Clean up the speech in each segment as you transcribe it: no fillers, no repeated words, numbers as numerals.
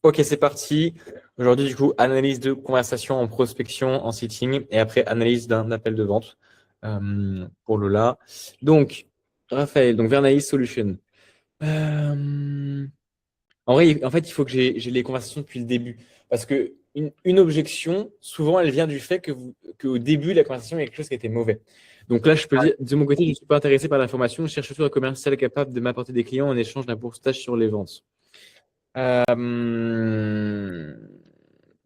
Ok, c'est parti. Aujourd'hui, du coup, analyse de conversation en prospection, en sitting, et après analyse d'un appel de vente pour Lola. Donc, Raphaël, donc Vernalis Solution. Euh, En vrai, en fait, il faut que j'ai les conversations depuis le début. Parce que une objection, souvent, elle vient du fait qu'au début, la conversation, il y a quelque chose qui était mauvais. Donc là, je peux dire, de mon côté, je ne suis pas intéressé par l'information. Je cherche surtout un commercial capable de m'apporter des clients en échange d'un pourcentage sur les ventes. Euh,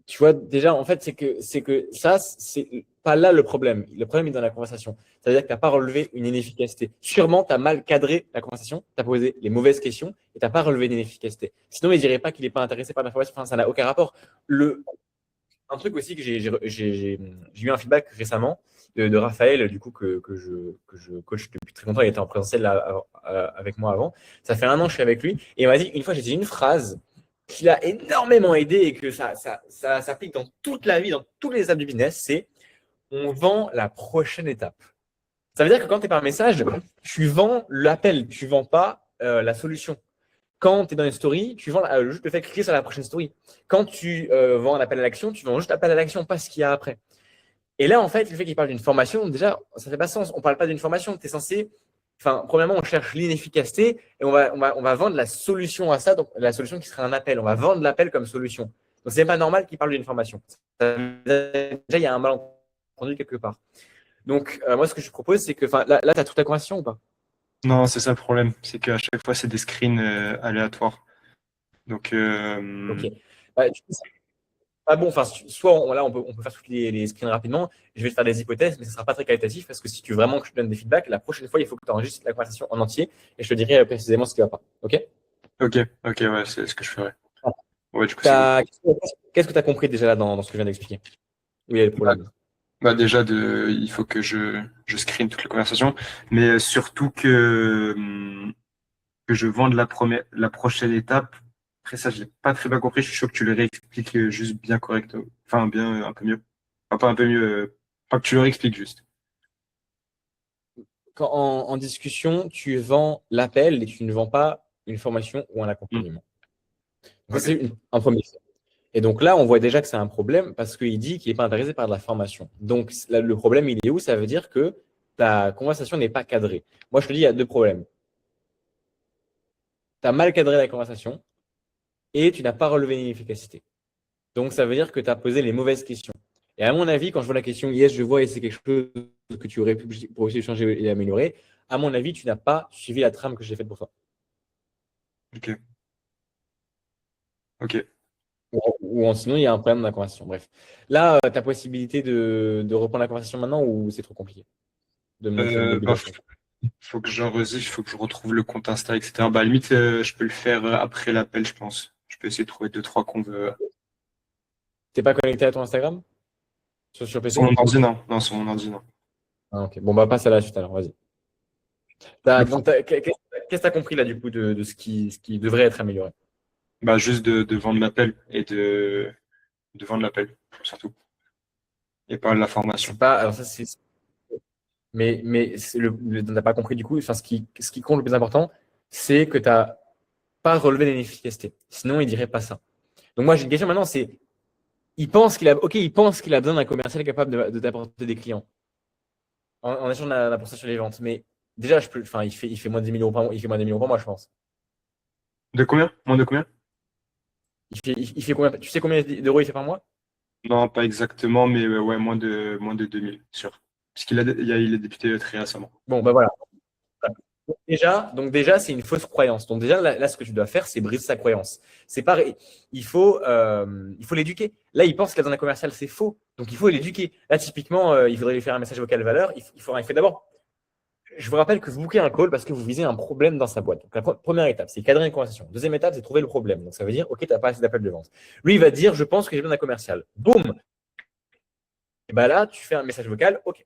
Tu vois, déjà, en fait, c'est que ça, c'est pas là le problème. Le problème est dans la conversation. Ça veut dire que tu n'as pas relevé une inefficacité. Sûrement, tu as mal cadré la conversation, tu as posé les mauvaises questions et tu n'as pas relevé d'inefficacité. Sinon, il ne dirait pas qu'il n'est pas intéressé par l'information. Enfin, ça n'a aucun rapport. Un truc aussi que j'ai eu un feedback récemment de Raphaël, du coup, que je coach depuis très longtemps. Il était en présentiel là, avec moi avant. Ça fait 1 an que je suis avec lui. Et il m'a dit, une fois, j'ai dit une phrase qui l'a énormément aidé et que ça s'applique dans toute la vie, dans tous les étapes du business, c'est on vend la prochaine étape. Ça veut dire que quand tu es par message, tu vends l'appel, tu ne vends pas la solution. Quand tu es dans une story, tu vends juste le fait de cliquer sur la prochaine story. Quand tu vends un appel à l'action, tu vends juste l'appel à l'action, pas ce qu'il y a après. Et là, en fait, le fait qu'il parle d'une formation, déjà, ça fait pas sens. On parle pas d'une formation. Tu es censé. Enfin, premièrement, on cherche l'inefficacité et on va vendre la solution à ça. Donc, la solution qui serait un appel. On va vendre l'appel comme solution. Donc, c'est pas normal qu'il parle d'une formation. Déjà, il y a un malentendu quelque part. Donc, moi, ce que je propose, c'est que, là tu as toute ta conversation ou pas? Non, c'est ça le problème, c'est qu'à chaque fois, c'est des screens aléatoires. Donc, Ok. Du coup, ah bon, enfin, soit là, on peut faire toutes les screens rapidement. Je vais te faire des hypothèses, mais ce ne sera pas très qualitatif parce que si tu veux vraiment que je te donne des feedbacks, la prochaine fois, il faut que tu enregistres la conversation en entier et je te dirai précisément ce qui ne va pas. OK? ok, ok, ouais, c'est ce que je ferais. Ah. Ouais, du coup, c'est good. Qu'est-ce que tu as compris déjà là dans ce que je viens d'expliquer? Où il y a le Bah, problème? déjà, il faut que je screen toutes les conversations, mais surtout que je vende la prochaine étape. Après ça, je l'ai pas très bien compris. Je suis chaud que tu le réexpliques juste bien correct. Enfin, bien, un peu mieux. Enfin, pas un peu mieux. Enfin, que tu le réexpliques juste. Quand en discussion, tu vends l'appel et tu ne vends pas une formation ou un Hmm. accompagnement. Donc ça, Ok. c'est un premier fait. Et donc là, on voit déjà que c'est un problème parce qu'il dit qu'il n'est pas intéressé par de la formation. Donc là, le problème, il est où? Ça veut dire que ta conversation n'est pas cadrée. Moi, je te dis, il y a deux problèmes. Tu as mal cadré la conversation et tu n'as pas relevé l'inefficacité. Donc, ça veut dire que tu as posé les mauvaises questions. Et à mon avis, quand je vois la question, yes, je vois et c'est quelque chose que tu aurais pu pour aussi changer et améliorer, à mon avis, tu n'as pas suivi la trame que j'ai faite pour toi. Ok. Ok. Sinon, il y a un problème dans la conversation. Bref. Là, tu as possibilité de reprendre la conversation maintenant ou c'est trop compliqué de me montrer le début de Bah, la chose? faut que j'enregistre, il faut que je retrouve le compte Insta, etc. Bah, à la limite, je peux le faire après l'appel, je pense. Je peux essayer de trouver deux, trois conves. T'es pas connecté à ton Instagram sur Sur PC? mon ordi, non. Non, sur mon ordi, non. Ah, ok. Bon, bah, passe à la suite alors, vas-y. Le pro- Donc, qu'est-ce que tu as compris là, du coup, de ce qui devrait être amélioré? Bah, juste de vendre l'appel et de vendre l'appel, surtout. Et pas la formation. C'est pas. Alors, ça, c'est. Mais t'as pas compris du coup. Enfin, ce qui compte le plus important, c'est que tu n'as pas relevé l'inefficacité. Sinon, il dirait pas ça. Donc, moi, j'ai une question maintenant, c'est il pense qu'il a besoin d'un commercial capable de t'apporter des clients en échange d'un pourcentage sur les ventes. Mais déjà, enfin, il fait moins de 10 000 euros par mois. Il fait moins de 10 000 euros par mois, je pense. De combien? Moins de combien? Il fait combien? Tu sais combien d'euros il fait par mois? Non, pas exactement, mais ouais, moins de 2000, sûr. Parce il est député très récemment. Bon, bah voilà. Donc déjà, c'est une fausse croyance. Donc déjà, là, ce que tu dois faire, c'est briser sa croyance. C'est pareil. Il faut l'éduquer. Là, il pense qu'il a dans un commercial, c'est faux. Donc il faut l'éduquer. Là, typiquement, il faudrait lui faire un message vocal valeur. Il fait d'abord. Je vous rappelle que vous bouquez un call parce que vous visez un problème dans sa boîte. Donc la première étape, c'est cadrer une conversation. Deuxième étape, c'est trouver le problème. Donc ça veut dire, OK, tu n'as pas assez d'appels de vente. Lui, il va dire, je pense que j'ai besoin d'un commercial. Boum. Et ben là, tu fais un message vocal. OK.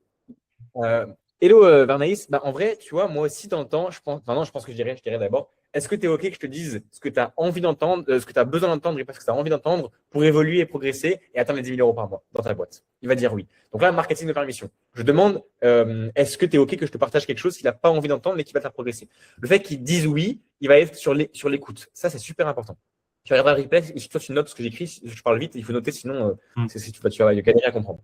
Euh, Hello Varnaïs, bah, en vrai, tu vois, moi aussi, dans le temps, je pense que je dirais d'abord, est-ce que tu es OK que je te dise ce que tu as envie d'entendre, ce que tu as besoin d'entendre et pas ce que tu as envie d'entendre pour évoluer et progresser et atteindre les 10 000 euros par mois dans ta boîte? Il va dire oui. Donc là, marketing de permission. Je demande, est-ce que tu es OK que je te partage quelque chose qu'il n'a pas envie d'entendre mais qui va te faire progresser? Le fait qu'il dise oui, il va être sur l'écoute. Ça, c'est super important. Tu regarderas le replay, si toi tu notes ce que j'écris, si je parle vite, il faut noter, sinon tu vas galérer à comprendre.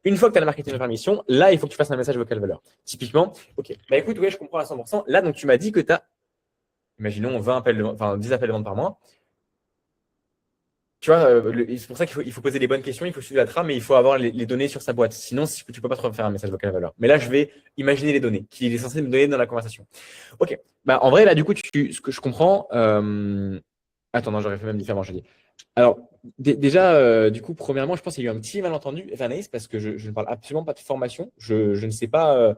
Une fois que tu as le marketing de permission, là, il faut que tu fasses un message vocal valeur. Typiquement, ok, bah écoute, ouais, je comprends à 100%. Là, donc tu m'as dit que tu as, imaginons, 10 appels de vente par mois. Tu vois, c'est pour ça qu'il faut poser les bonnes questions, il faut suivre la trame, mais il faut avoir les données sur sa boîte. Sinon, tu ne peux pas trop faire un message vocal valeur. Mais là, je vais imaginer les données qu'il est censé me donner dans la conversation. Ok, bah en vrai, là, du coup, ce que je comprends. Attends, non, j'aurais fait même différemment, je dis. Alors, déjà, du coup, premièrement, je pense qu'il y a eu un petit malentendu, Anaïs, parce que je ne parle absolument pas de formation. Je ne sais pas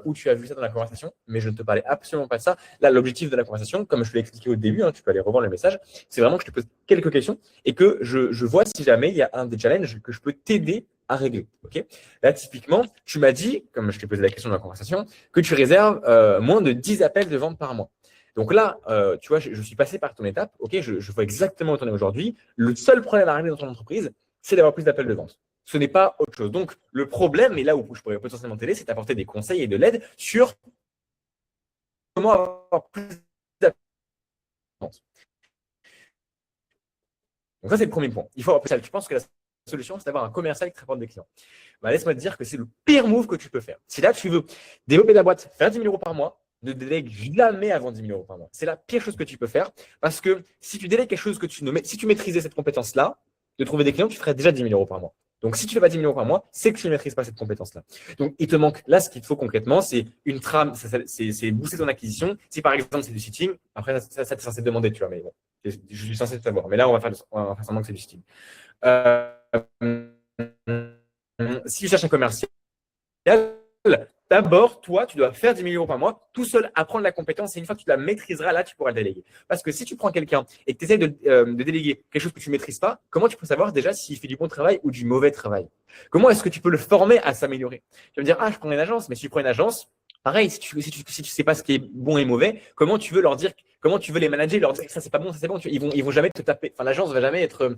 où tu as vu ça dans la conversation, mais je ne te parlais absolument pas de ça. Là, l'objectif de la conversation, comme je te l'ai expliqué au début, tu peux aller revoir le message, c'est vraiment que je te pose quelques questions et que je vois si jamais il y a un des challenges que je peux t'aider à régler. Okay, là, typiquement, tu m'as dit, comme je t'ai posé la question dans la conversation, que tu réserves moins de 10 appels de vente par mois. Donc là, tu vois, je suis passé par ton étape. Ok, je vois exactement où tu en es aujourd'hui. Le seul problème à régler dans ton entreprise, c'est d'avoir plus d'appels de vente. Ce n'est pas autre chose. Donc, le problème, et là où je pourrais potentiellement t'aider, c'est d'apporter des conseils et de l'aide sur comment avoir plus d'appels de vente. Donc ça, c'est le premier point. Il faut avoir plus d'appels. Tu penses que la solution, c'est d'avoir un commercial qui te rapporte des clients. Bah, laisse-moi te dire que c'est le pire move que tu peux faire. Si là, tu veux développer ta boîte, faire 10 000 euros par mois, ne délègue jamais avant 10 000 euros par mois. C'est la pire chose que tu peux faire parce que si tu délègues quelque chose que si tu maîtrisais cette compétence-là, de trouver des clients, tu ferais déjà 10 000 euros par mois. Donc, si tu ne fais pas 10 000 euros par mois, c'est que tu ne maîtrises pas cette compétence-là. Donc, il te manque, là, ce qu'il te faut concrètement, c'est une trame, c'est booster ton acquisition. Si par exemple, c'est du sitting, après, ça tu es censé te demander, tu vois, mais bon, je suis censé te savoir. Mais là, on va faire semblant que c'est du sitting. Si tu cherches un commercial, d'abord, toi, tu dois faire 10 000 euros par mois, tout seul, apprendre la compétence. Et une fois que tu la maîtriseras, là, tu pourras le déléguer. Parce que si tu prends quelqu'un et que tu essaies de déléguer quelque chose que tu ne maîtrises pas, comment tu peux savoir déjà s'il fait du bon travail ou du mauvais travail? Comment est-ce que tu peux le former à s'améliorer? Tu vas me dire, ah, je prends une agence, mais si tu prends une agence, pareil, si tu sais pas ce qui est bon et mauvais, comment tu veux leur dire, comment tu veux les manager, leur dire que ça c'est pas bon, ça c'est bon, ils vont jamais te taper. Enfin, l'agence va jamais être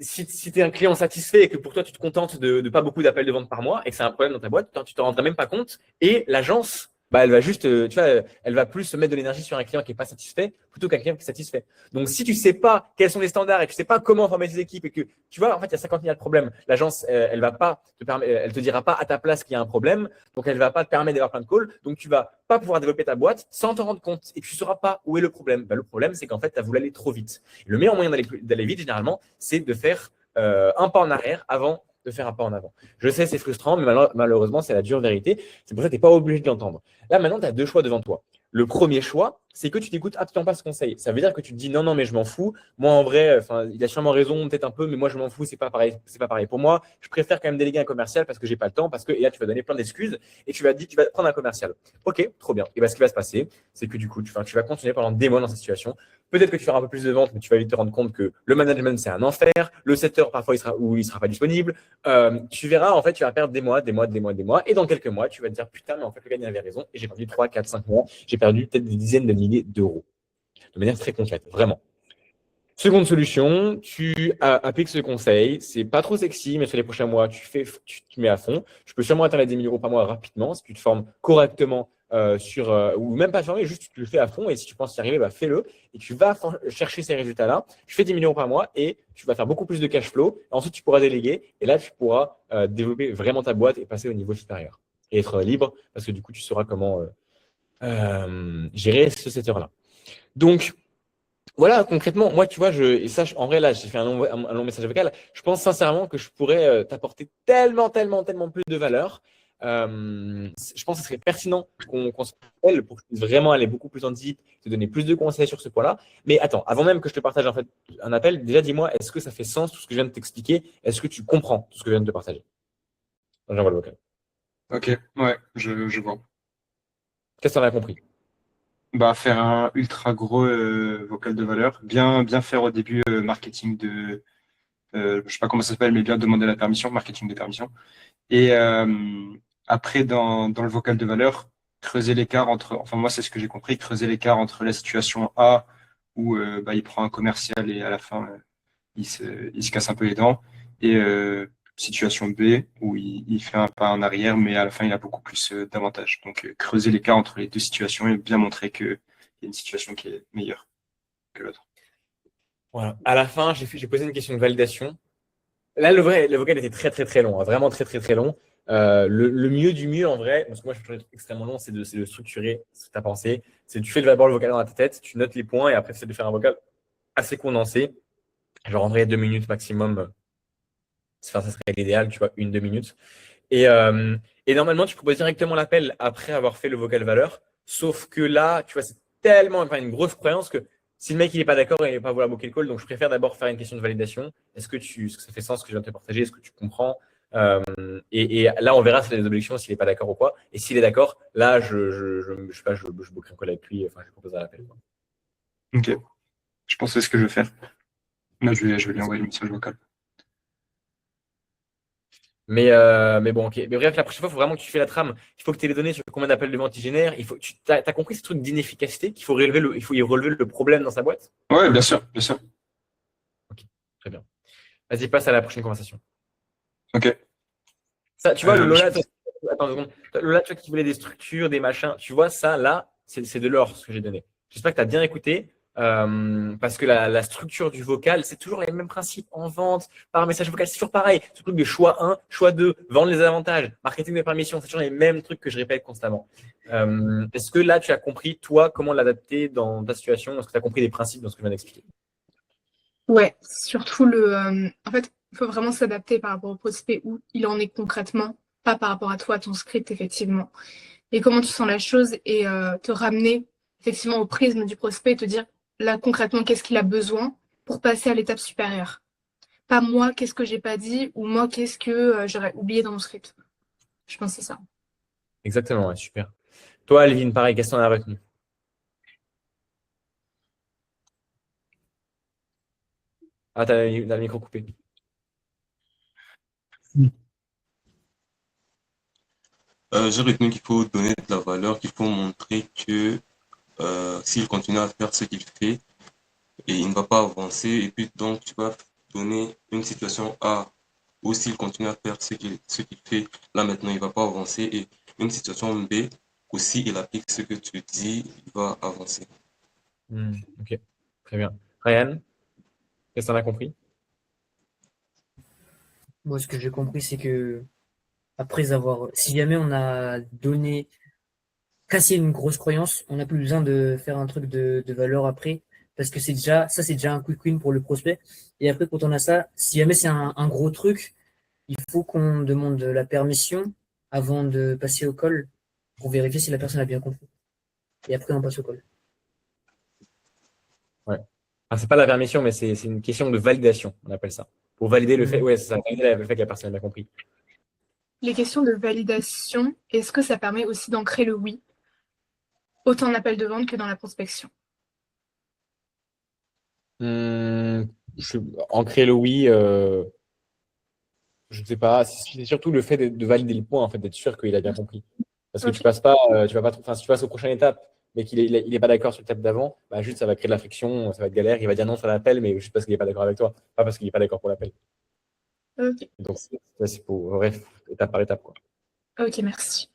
si tu es un client satisfait et que pour toi, tu te contentes de pas beaucoup d'appels de vente par mois et que c'est un problème dans ta boîte, tu t'en rendras même pas compte. Et l'agence, bah, elle va juste, tu vois, elle va plus se mettre de l'énergie sur un client qui n'est pas satisfait plutôt qu'un client qui est satisfait. Donc, si tu sais pas quels sont les standards et que tu sais pas comment former tes équipes et que, tu vois, en fait, il y a 50 000 problèmes. L'agence, elle va pas elle te dira pas à ta place qu'il y a un problème. Donc, elle va pas te permettre d'avoir plein de calls. Donc, tu vas pas pouvoir développer ta boîte sans t'en rendre compte et tu sauras pas où est le problème. Bah, le problème, c'est qu'en fait, tu as voulu aller trop vite. Et le meilleur moyen d'aller vite, généralement, c'est de faire un pas en arrière avant de faire un pas en avant. Je sais, c'est frustrant, mais malheureusement, c'est la dure vérité. C'est pour ça que tu n'es pas obligé de l'entendre. Là, maintenant, tu as deux choix devant toi. Le premier choix, c'est que tu t'écoutes absolument pas ce conseil. Ça veut dire que tu te dis non, non, mais je m'en fous. Moi, en vrai, il a sûrement raison, peut-être un peu, mais moi, je m'en fous. C'est pas pareil. C'est pas pareil pour moi. Je préfère quand même déléguer un commercial parce que j'ai pas le temps, parce que et là, tu vas donner plein d'excuses et tu vas prendre un commercial. Ok, trop bien. Et bien, ce qui va se passer, c'est que du coup, tu vas continuer pendant des mois dans cette situation. Peut-être que tu feras un peu plus de ventes, mais tu vas vite te rendre compte que le management, c'est un enfer. Le setter, parfois, il sera pas disponible. Tu verras, en fait, tu vas perdre des mois, des mois, des mois, des mois. Et dans quelques mois, tu vas te dire, putain, mais en fait, le gars, il avait raison. Et j'ai perdu 3, 4, 5 mois. J'ai perdu peut-être des dizaines de milliers d'euros. De manière très concrète, vraiment. Seconde solution, tu appliques ce conseil. C'est pas trop sexy, mais sur les prochains mois, tu te mets à fond. Tu peux sûrement atteindre les 10 000 euros par mois rapidement si tu te formes correctement ou même pas formé, juste tu le fais à fond. Et si tu penses y arriver, bah, fais-le. Et tu vas chercher ces résultats-là. Tu fais 10 000 euros par mois et tu vas faire beaucoup plus de cash flow. Ensuite, tu pourras déléguer. Et là, tu pourras développer vraiment ta boîte et passer au niveau supérieur. Et être libre parce que du coup, tu sauras comment gérer ce secteur-là. Donc, voilà, concrètement, moi, tu vois, en vrai, là, j'ai fait un long message vocal. Je pense sincèrement que je pourrais t'apporter tellement, tellement, tellement plus de valeur. Je pense que ce serait pertinent qu'on se rappelle pour que je puisse vraiment aller beaucoup plus en deep, te donner plus de conseils sur ce point-là. Mais attends, avant même que je te partage en fait un appel, déjà dis-moi, est-ce que ça fait sens tout ce que je viens de t'expliquer? Est-ce que tu comprends tout ce que je viens de te partager? J'envoie le vocal. Ok, ouais, je vois. Qu'est-ce que tu en as compris? Bah, faire un ultra gros vocal de valeur, bien faire au début marketing je sais pas comment ça s'appelle, mais bien demander la permission, marketing de permission. Et après, dans le vocal de valeur, creuser l'écart entre, enfin moi c'est ce que j'ai compris, creuser l'écart entre la situation A où bah, il prend un commercial et à la fin il se casse un peu les dents, et situation B où il fait un pas en arrière, mais à la fin il a beaucoup plus d'avantages. Donc creuser l'écart entre les deux situations et bien montrer qu'il y a une situation qui est meilleure que l'autre. Voilà. À la fin, j'ai posé une question de validation. Là, le vocal était très, très, très long, hein, vraiment très, très, très long. Le mieux du mieux, en vrai, parce que moi, je fais toujours des trucs extrêmement long, c'est de structurer ce que tu as pensé. C'est tu fais d'abord le vocal dans ta tête, tu notes les points et après, tu essaies de faire un vocal assez condensé. Genre, en vrai, 2 minutes maximum. Enfin, ça serait l'idéal, tu vois, 1, 2 minutes. Et, euh, et normalement, tu proposes directement l'appel après avoir fait le vocal valeur. Sauf que là, tu vois, c'est tellement enfin, une grosse croyance que si le mec il n'est pas d'accord, il ne va pas vouloir booker le call. Donc, je préfère d'abord faire une question de validation. Est-ce que ça fait sens ce que je viens de te partager? Est-ce que tu comprends? Et là, on verra s'il a des objections, s'il n'est pas d'accord ou quoi. Et s'il est d'accord, là, je sais pas, je bookerai un call avec lui. Enfin, je proposerai l'appel, quoi. Ok, je pense que c'est ce que je vais faire. Là, je vais lui envoyer le message vocal. Mais bon, ok. Mais bref, la prochaine fois, il faut vraiment que tu fais la trame. Il faut que tu aies les données sur combien d'appels de vente il génère. Tu as compris ce truc d'inefficacité qu'il faut il faut y relever le problème dans sa boîte? Ouais, bien sûr, bien sûr. Ok, très bien. Vas-y, passe à la prochaine conversation. Ok. Ça, tu vois, le Je Lola, pense- attends 2 secondes. Lola, tu vois, qui voulait des structures, des machins, tu vois, ça, là, c'est de l'or, ce que j'ai donné. J'espère que tu as bien écouté, parce que la structure du vocal, c'est toujours les mêmes principes en vente, par message vocal, c'est toujours pareil. Ce truc de choix 1, choix 2, vendre les avantages, marketing de permission, c'est toujours les mêmes trucs que je répète constamment. Est-ce que là, tu as compris, toi, comment l'adapter dans ta situation? Est-ce que tu as compris les principes dans ce que je viens d'expliquer? Ouais, surtout en fait, il faut vraiment s'adapter par rapport au prospect où il en est concrètement, pas par rapport à toi, ton script, effectivement. Et comment tu sens la chose et te ramener effectivement au prisme du prospect et te dire là concrètement qu'est-ce qu'il a besoin pour passer à l'étape supérieure. Pas moi, qu'est-ce que j'ai pas dit ou moi, qu'est-ce que j'aurais oublié dans mon script. Je pense que c'est ça. Exactement, ouais, super. Toi, Alvin, pareil, qu'est-ce que tu en as retenu? Ah, t'as le micro coupé. J'ai retenu qu'il faut donner de la valeur, qu'il faut montrer que s'il continue à faire ce qu'il fait et il ne va pas avancer, et puis donc tu vas donner une situation A où s'il continue à faire ce qu'il fait, là maintenant il ne va pas avancer, et une situation B où s'il applique ce que tu dis, il va avancer. Ok, très bien. Ryan, qu'est-ce que tu en as compris? Moi, ce que j'ai compris, c'est que après avoir, si jamais on a donné, cassé une grosse croyance, on n'a plus besoin de faire un truc de valeur après, parce que c'est déjà un quick win pour le prospect. Et après, quand on a ça, si jamais c'est un gros truc, il faut qu'on demande la permission avant de passer au call pour vérifier si la personne a bien compris. Et après, on passe au call. Ouais. Ah, c'est pas la permission, mais c'est une question de validation, on appelle ça. Pour valider le fait, Mhm. ouais, c'est ça, valider le fait que la personne a bien compris. Les questions de validation, est-ce que ça permet aussi d'ancrer le oui, autant en appel de vente que dans la prospection? Hum, ancrer le oui, je ne sais pas. C'est surtout le fait de valider le point, en fait, d'être sûr qu'il a bien compris. Parce que tu Ok, passes pas, tu vas pas, enfin, si tu passes aux prochaines étapes, mais qu'il est pas d'accord sur l'étape d'avant, bah, juste ça va créer de la friction, ça va être galère. Il va dire non sur l'appel, mais juste parce qu'il est pas d'accord avec toi, pas parce qu'il est pas d'accord pour l'appel. ok, Donc, c'est pour, bref, étape par étape, quoi. ok, merci.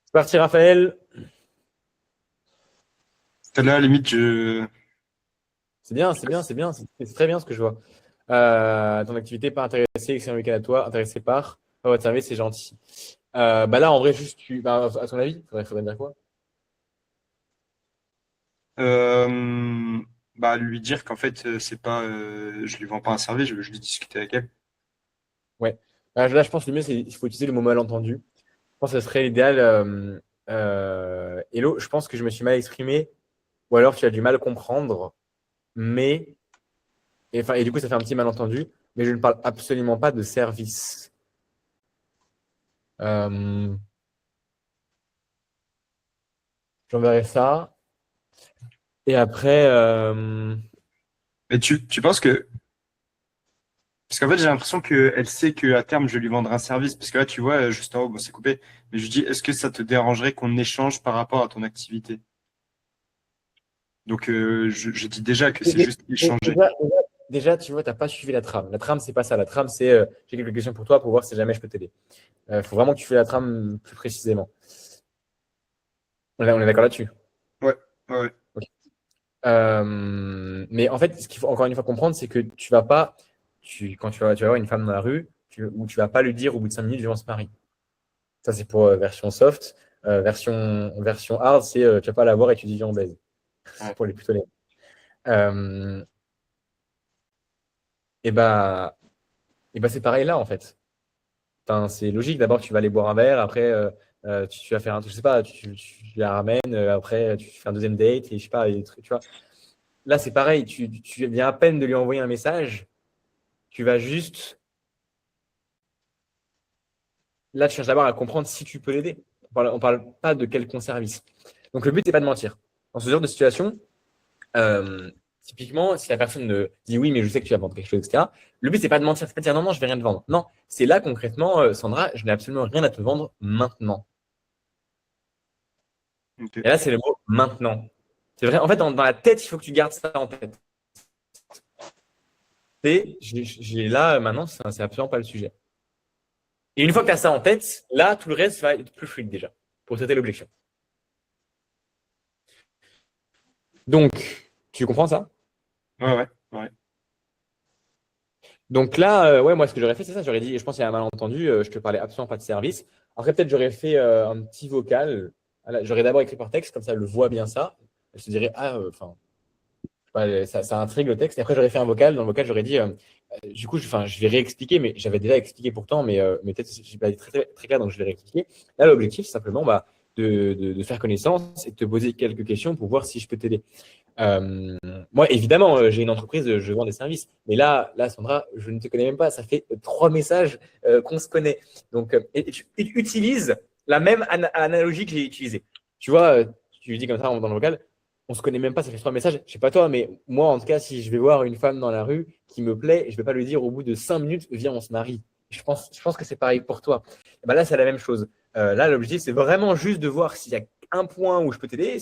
C'est parti, Raphaël. Là, à la limite, je. C'est bien, c'est bien, c'est bien, c'est très bien ce que je vois. Ton activité, pas intéressé, excellent week-end à toi, intéressé par votre service, c'est gentil. Bah là, en vrai, juste, à ton avis, faudrait dire quoi? Euh, Bah, lui dire qu'en fait, c'est pas, je lui vends pas un service, je veux juste discuter avec elle. Ouais. Là, je pense que le mieux, c'est il faut utiliser le mot malentendu. Je pense que ce serait l'idéal. Hello, je pense que je me suis mal exprimé, ou alors tu as du mal à comprendre, mais. Et du coup, ça fait un petit malentendu, mais je ne parle absolument pas de service. Euh, J'enverrai ça. Et après, Mais tu penses que. Parce qu'en fait, j'ai l'impression qu'elle sait qu'à terme, je vais lui vendre un service. Parce que là, tu vois, juste en haut, bon, c'est coupé. Mais je lui dis, est-ce que ça te dérangerait qu'on échange par rapport à ton activité? Donc, je dis déjà que c'est Dé- juste échanger. déjà, tu vois, tu n'as pas suivi la trame. La trame, c'est pas ça. La trame, c'est j'ai quelques questions pour toi pour voir si jamais je peux t'aider. Il faut vraiment que tu fais la trame plus précisément. On est d'accord là-dessus. Ouais, ouais, ouais. Ok. Mais en fait, ce qu'il faut encore une fois comprendre, c'est que tu vas pas, quand tu vas voir une femme dans la rue, ou tu vas pas lui dire au bout de 5 minutes, viens, on se marie. Ça, c'est pour version soft. Version hard, c'est tu vas pas la voir et tu dis viens, on baise. C'est Ouais. pour les plutôt les. Euh, et bah, c'est pareil là, en fait. Enfin, c'est logique. D'abord, tu vas aller boire un verre. Après, tu vas faire un truc, je sais pas, tu la ramènes. Après, tu fais un deuxième date. Et je sais pas, et des trucs, tu vois. Là, c'est pareil. Tu viens à peine de lui envoyer un message. Tu vas juste. Là, tu cherches d'abord à comprendre si tu peux l'aider. On parle pas de quelconque service. Donc, le but n'est pas de mentir. Dans ce genre de situation, euh, typiquement, si la personne dit oui, mais je sais que tu vas vendre quelque chose, etc., le but, c'est pas de mentir. C'est pas de dire non, non, je vais rien te vendre. Non, c'est là concrètement, Sandra, je n'ai absolument rien à te vendre maintenant. Ok. Et là, c'est le mot maintenant. C'est vrai. En fait, dans la tête, il faut que tu gardes ça en tête. Là, maintenant, c'est absolument pas le sujet. Et une fois que tu as ça en tête, là, tout le reste va être plus fluide déjà pour traiter l'objection. Donc, tu comprends ça? Ouais, ouais, ouais. Donc là, ouais, moi, ce que j'aurais fait, c'est ça. J'aurais dit, je pense qu'il y a un malentendu, je te parlais absolument pas de service. Après, peut-être, j'aurais fait un petit vocal. Voilà, j'aurais d'abord écrit par texte, comme ça, elle le voit bien ça. Elle se dirait, ah, enfin, ça intrigue le texte. Et après, j'aurais fait un vocal. Dans le vocal, j'aurais dit, du coup, je vais réexpliquer, mais j'avais déjà expliqué pourtant, mais peut-être que je n'ai pas été très, très, très clair, donc je vais réexpliquer. Là, l'objectif, c'est simplement de faire connaissance et de te poser quelques questions pour voir si je peux t'aider. Euh, Moi, évidemment, j'ai une entreprise, je vends des services. Mais là, Sandra, je ne te connais même pas. Ça fait 3 messages qu'on se connaît. Donc, et tu utilises la même analogie que j'ai utilisée. Tu vois, tu dis comme ça dans le vocal, on se connaît même pas, ça fait 3 messages. Je sais pas toi, mais moi, en tout cas, si je vais voir une femme dans la rue qui me plaît, je vais pas lui dire au bout de 5 minutes, viens, on se marie. Je pense que c'est pareil pour toi. Et ben là, c'est la même chose. Là, l'objectif, c'est vraiment juste de voir s'il y a un point où je peux t'aider,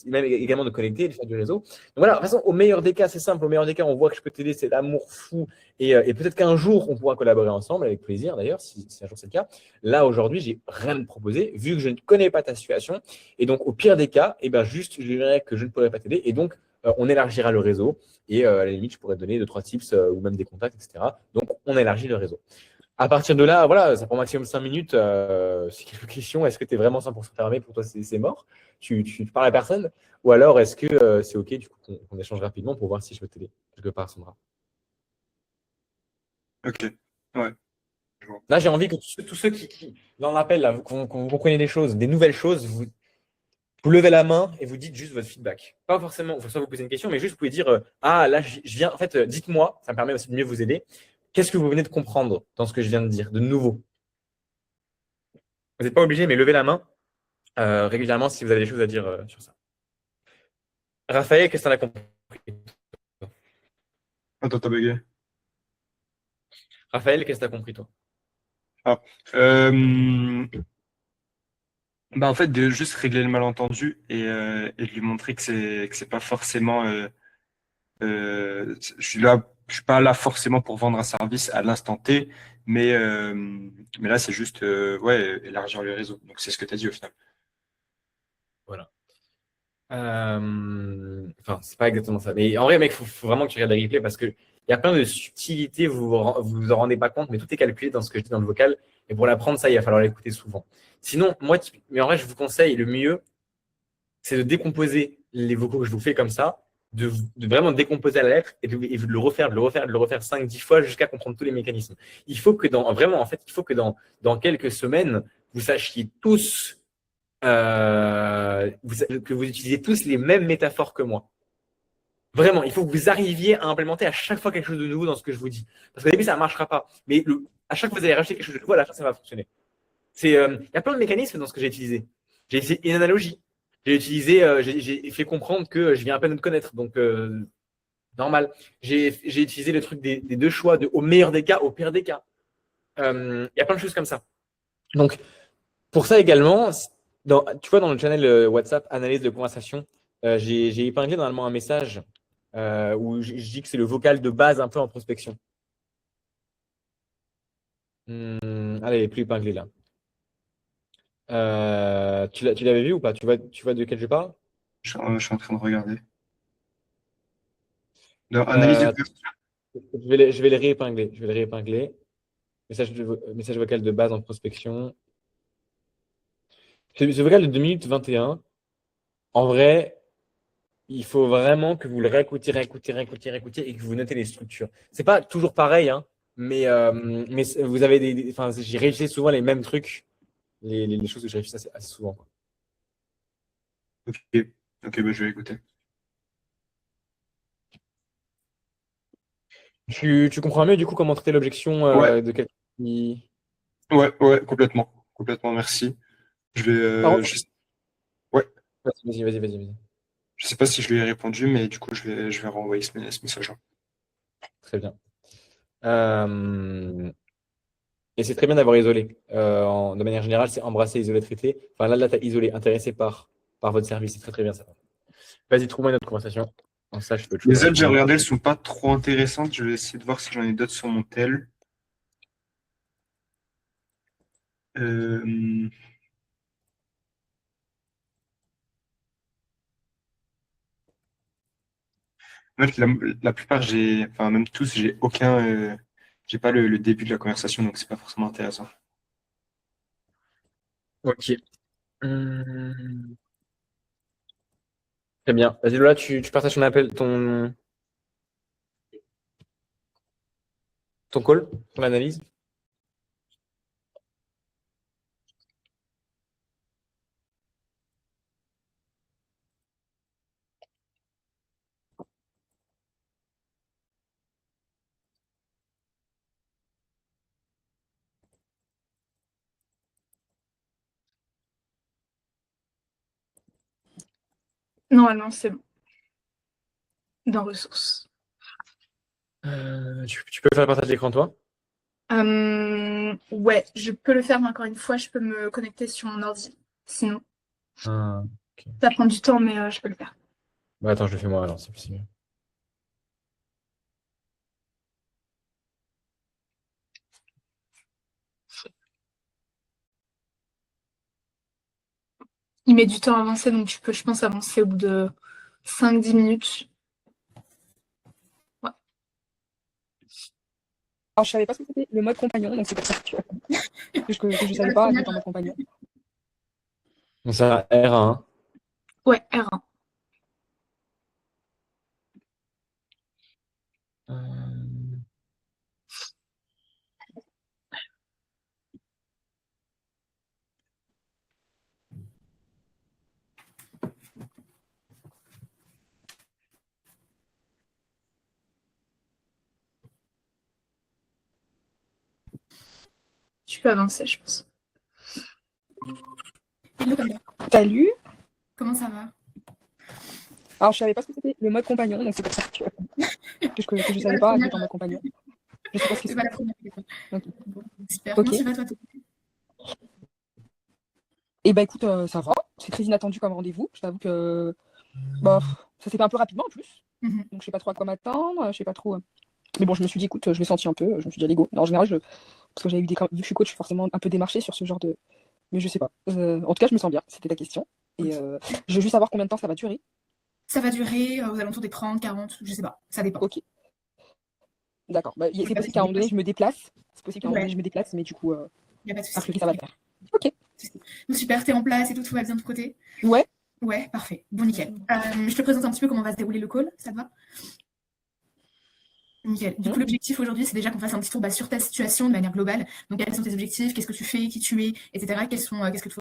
même également de connecter, de faire du réseau. Donc voilà, de toute façon, au meilleur des cas, c'est simple. Au meilleur des cas, on voit que je peux t'aider, c'est l'amour fou. Et peut-être qu'un jour, on pourra collaborer ensemble, avec plaisir d'ailleurs, si un jour c'est le cas. Là, aujourd'hui, j'ai rien de proposé, vu que je ne connais pas ta situation. Et donc, au pire des cas, eh ben, juste, je dirais que je ne pourrais pas t'aider. Et donc, on élargira le réseau. Et à la limite, je pourrais te donner 2, 3 tips ou même des contacts, etc. Donc, on élargit le réseau. À partir de là, voilà, ça prend maximum 5 minutes. C'est quelques questions. Est-ce que tu es vraiment 100% fermé? Pour toi, c'est mort. Tu parles à personne? Ou alors, est-ce que c'est OK du coup qu'on échange rapidement pour voir si je peux t'aider quelque part, Sandra? Ok. Ouais, je vois. Là, j'ai envie que tous ceux qui dans l'appel, là, vous comprenez des choses, des nouvelles choses, vous levez la main et vous dites juste votre feedback. Pas forcément, faut soit vous poser une question, mais juste vous pouvez dire ah, là, je viens. En fait, dites-moi, ça me permet aussi de mieux vous aider. Qu'est-ce que vous venez de comprendre dans ce que je viens de dire, de nouveau? Vous n'êtes pas obligé, mais levez la main régulièrement si vous avez des choses à dire sur ça. Raphaël, qu'est-ce que tu as compris? Attends, t'as bugué. Raphaël, qu'est-ce que tu as compris, toi? Ah. Bah en fait, de juste régler le malentendu et de lui montrer que c'est pas forcément je suis pas là forcément pour vendre un service à l'instant T, mais là c'est juste ouais, élargir le réseau. Donc c'est ce que tu as dit au final. Voilà. Enfin, c'est pas exactement ça. Mais en vrai, mec, faut vraiment que tu regardes les replays parce qu'il y a plein de subtilités, vous en rendez pas compte, mais tout est calculé dans ce que je dis dans le vocal. Et pour l'apprendre, ça, il va falloir l'écouter souvent. Sinon, mais en vrai, je vous conseille, le mieux, c'est de décomposer les vocaux que je vous fais comme ça, de vraiment décomposer à la lettre et de le refaire, de le refaire, de le refaire 5, 10 fois jusqu'à comprendre tous les mécanismes. Il faut que vraiment, en fait, il faut que dans quelques semaines, vous sachiez tous que vous utilisez tous les mêmes métaphores que moi. Vraiment, il faut que vous arriviez à implémenter à chaque fois quelque chose de nouveau dans ce que je vous dis. Parce qu'au début, ça ne marchera pas. Mais à chaque fois que vous allez rajouter quelque chose de nouveau, à la fin, ça va fonctionner. Il y a plein de mécanismes dans ce que j'ai utilisé. J'ai utilisé une analogie. J'ai fait comprendre que je viens à peine de te connaître. Donc, normal. J'ai utilisé le truc des 2 choix, au meilleur des cas, au pire des cas. Il y a plein de choses comme ça. Donc, pour ça également, tu vois, dans le channel WhatsApp Analyse de conversation, j'ai épinglé normalement un message où je dis que c'est le vocal de base un peu en prospection. Allez, il n'est plus épinglé là. Tu l'avais vu ou pas? Tu vois de quel je parle? Je suis en train de regarder. Dans analyse de Euh, couverture. je vais les réépingler. Je vais les réépingler. Message vocal de base en prospection. Ce vocal de 2 minutes 21. En vrai, il faut vraiment que vous le réécoutiez et que vous notez les structures. C'est pas toujours pareil, hein, mais vous avez enfin, j'ai réussi souvent les mêmes trucs, les choses que j'ai réussi assez souvent, quoi. Ok, ok, bah, je vais écouter. Tu comprends mieux du coup comment traiter l'objection Ouais, de quelqu'un qui. ouais, complètement. Complètement, merci. Je vais, Par contre, ouais, vas-y. je sais pas si je lui ai répondu, mais du coup, je vais renvoyer ce message-là. Très bien. Et c'est très bien d'avoir isolé. De manière générale, c'est embrasser, isoler, traiter. Enfin, là, tu as isolé, intéressé par votre service. C'est très, très bien ça. Vas-y, trouve-moi une autre conversation. En ça, je peux te Les autres, j'ai répondre. regardé, elles sont pas trop intéressantes. Je vais essayer de voir si j'en ai d'autres sur mon tel. Euh, En fait, la plupart, enfin, même tous, j'ai pas le début de la conversation, donc c'est pas forcément intéressant. Ok. Hum, Très bien. Vas-y, Lola, tu partages ton call, ton analyse. Normalement, c'est bon. Dans ressources. Tu peux faire le partage d'écran, toi? Ouais, je peux le faire, mais encore une fois, je peux me connecter sur mon ordi. Sinon, Ah, ok. ça prend du temps, mais je peux le faire. Bah, attends, je le fais moi alors, c'est plus mieux. Il met du temps à avancer, donc tu peux, je pense, avancer au bout de 5-10 minutes. Ouais. Alors, je savais pas ce que c'était le mode compagnon, donc c'est pour ça que je savais pas être en mode compagnon. Donc, ça R1. Ouais, R1. Tu peux avancer, je pense. Salut. Comment ça va? Alors, je savais pas ce que c'était le mode compagnon, donc c'est pour ça que je savais pas être en mode compagnon. Je sais pas ce que C'est c'est. pas la première. Ok. Super. Ok. Comment ça va, toi? Et bah écoute, ça va. C'est très inattendu comme rendez-vous. Je t'avoue que bah, ça s'est fait un peu rapidement en plus. Donc je sais pas trop à quoi m'attendre. Je sais pas trop. Mais bon, je me suis dit, écoute, je l'ai senti un peu. Je me suis dit, allez, go. En général, parce que j'avais eu vu que je suis coach, je suis forcément un peu démarchée sur ce genre de. Mais je sais pas. En tout cas, je me sens bien. C'était la question. Et je veux juste savoir combien de temps ça va durer. Ça va durer aux alentours des 30, 40, je sais pas. Ça dépend. Ok. D'accord. Bah, Faut c'est pas possible qu'à un moment donné, je me déplace. C'est possible qu'à un moment donné, Ouais, je me déplace, mais du coup, y a pas de a souci. priori, ça va le faire. Ok. Bon, super, t'es en place et tout va bien de ton côté? Ouais. Ouais, parfait. Bon, nickel. Je te présente un petit peu comment va se dérouler le call, ça te va? Nickel. Du coup, l'objectif aujourd'hui, c'est déjà qu'on fasse un petit tour sur ta situation de manière globale. Donc, quels sont tes objectifs, qu'est-ce que tu fais, qui tu es, etc. Qu'est-ce que tu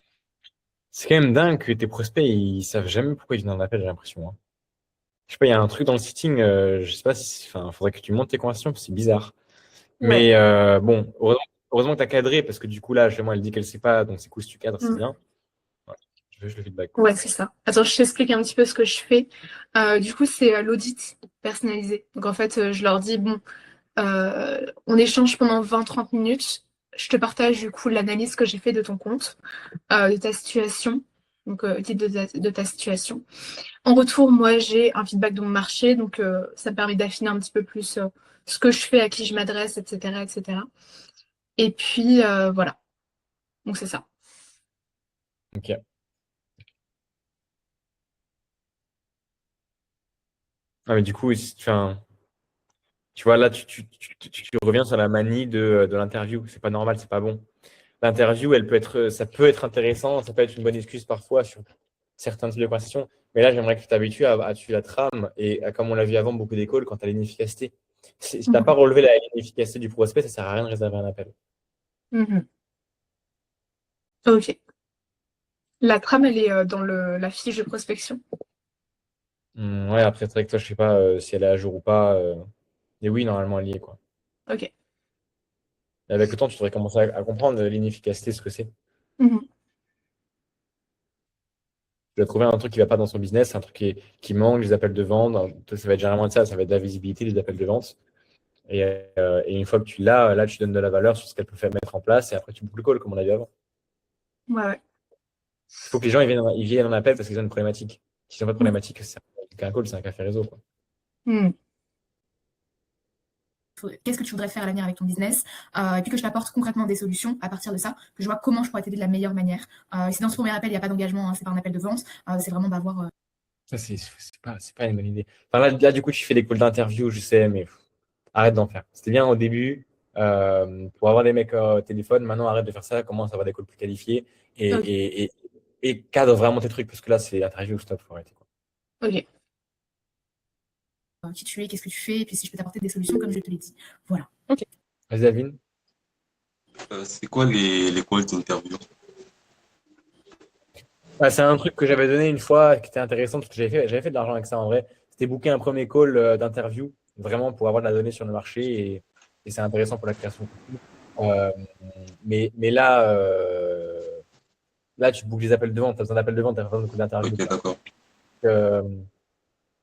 C'est quand même dingue que tes prospects, ils savent jamais pourquoi ils viennent en appel, j'ai l'impression, hein. Je sais pas, il y a un truc dans le sitting, je sais pas si. Enfin, faudrait que tu montes tes conversations, parce que c'est bizarre. Ouais. Mais bon, heureusement que tu as cadré, parce que du coup, là, chez moi, elle dit qu'elle sait pas, donc c'est cool si tu cadres, c'est Mm. bien. Ouais, je veux juste le feedback. Ouais, c'est ça. Attends, je t'explique un petit peu ce que je fais. Du coup, c'est l'audit personnalisé. Donc, en fait, je leur dis, bon, on échange pendant 20-30 minutes. Je te partage, du coup, l'analyse que j'ai fait de ton compte, de ta situation. Donc, audit de ta situation. En retour, moi, j'ai un feedback de mon marché. Donc, ça me permet d'affiner un petit peu plus ce que je fais, à qui je m'adresse, etc., etc. Et puis, voilà. Donc, c'est ça. Ok. Ah, mais du coup, enfin, Tu vois, là, tu reviens sur la manie de l'interview. C'est pas normal, c'est pas bon. L'interview, ça peut être intéressant, ça peut être une bonne excuse parfois sur certains types de conversations. Mais là, j'aimerais que tu t'habitues à tuer la trame et comme on l'a vu avant, beaucoup d'écoles, quand tu as l'inefficacité. Si tu n'as pas relevé l'inefficacité du prospect, ça sert à rien de réserver un appel. Mhm. Ok. La trame, elle est dans la fiche de prospection. Ouais, après, c'est vrai que toi, je sais pas si elle est à jour ou pas. Mais oui, normalement, elle y est, quoi. Ok. Et avec le temps, tu devrais commencer à comprendre l'inefficacité, ce que c'est. Mhm. Tu vas trouver un truc qui va pas dans son business, un truc qui manque, les appels de vente. Ça va être généralement de ça, ça va être de la visibilité, des appels de vente. Et une fois que tu l'as, là, tu donnes de la valeur sur ce qu'elle peut faire mettre en place et après, tu boucles le call, comme on a vu avant. Ouais. Il faut que les gens ils viennent en appel parce qu'ils ont une problématique. S'ils n'ont pas de problématique, c'est qu'un call, c'est un café réseau, quoi. Mhm. Qu'est-ce que tu voudrais faire à l'avenir avec ton business, et puis que je t'apporte concrètement des solutions à partir de ça, que je vois comment je pourrais t'aider de la meilleure manière. Si dans ce premier appel, il n'y a pas d'engagement, hein, c'est pas un appel de vente, c'est vraiment d'avoir... Ça, c'est pas une bonne idée. Enfin, là, du coup, tu fais des calls d'interview, je sais, mais arrête d'en faire. C'était bien au début pour avoir des mecs au téléphone. Maintenant, arrête de faire ça. Commence à avoir des calls plus qualifiés et, Ok. et cadre vraiment tes trucs parce que là, c'est interview stop. Faut arrêter, quoi. Ok. qui tu es, qu'est-ce que tu fais, et puis si je peux t'apporter des solutions, comme je te l'ai dit. Voilà. Vas-y, Alvin. C'est quoi les calls d'interview? C'est un truc que j'avais donné une fois qui était intéressant parce que j'avais fait de l'argent avec ça en vrai. C'était booker un premier call d'interview vraiment pour avoir de la donnée sur le marché et c'est intéressant pour la création de contenu. Euh, mais là, tu bookes les appels de vente, tu as besoin d'appels de vente, tu as besoin de beaucoup d'interviews. Ok, d'accord. Euh,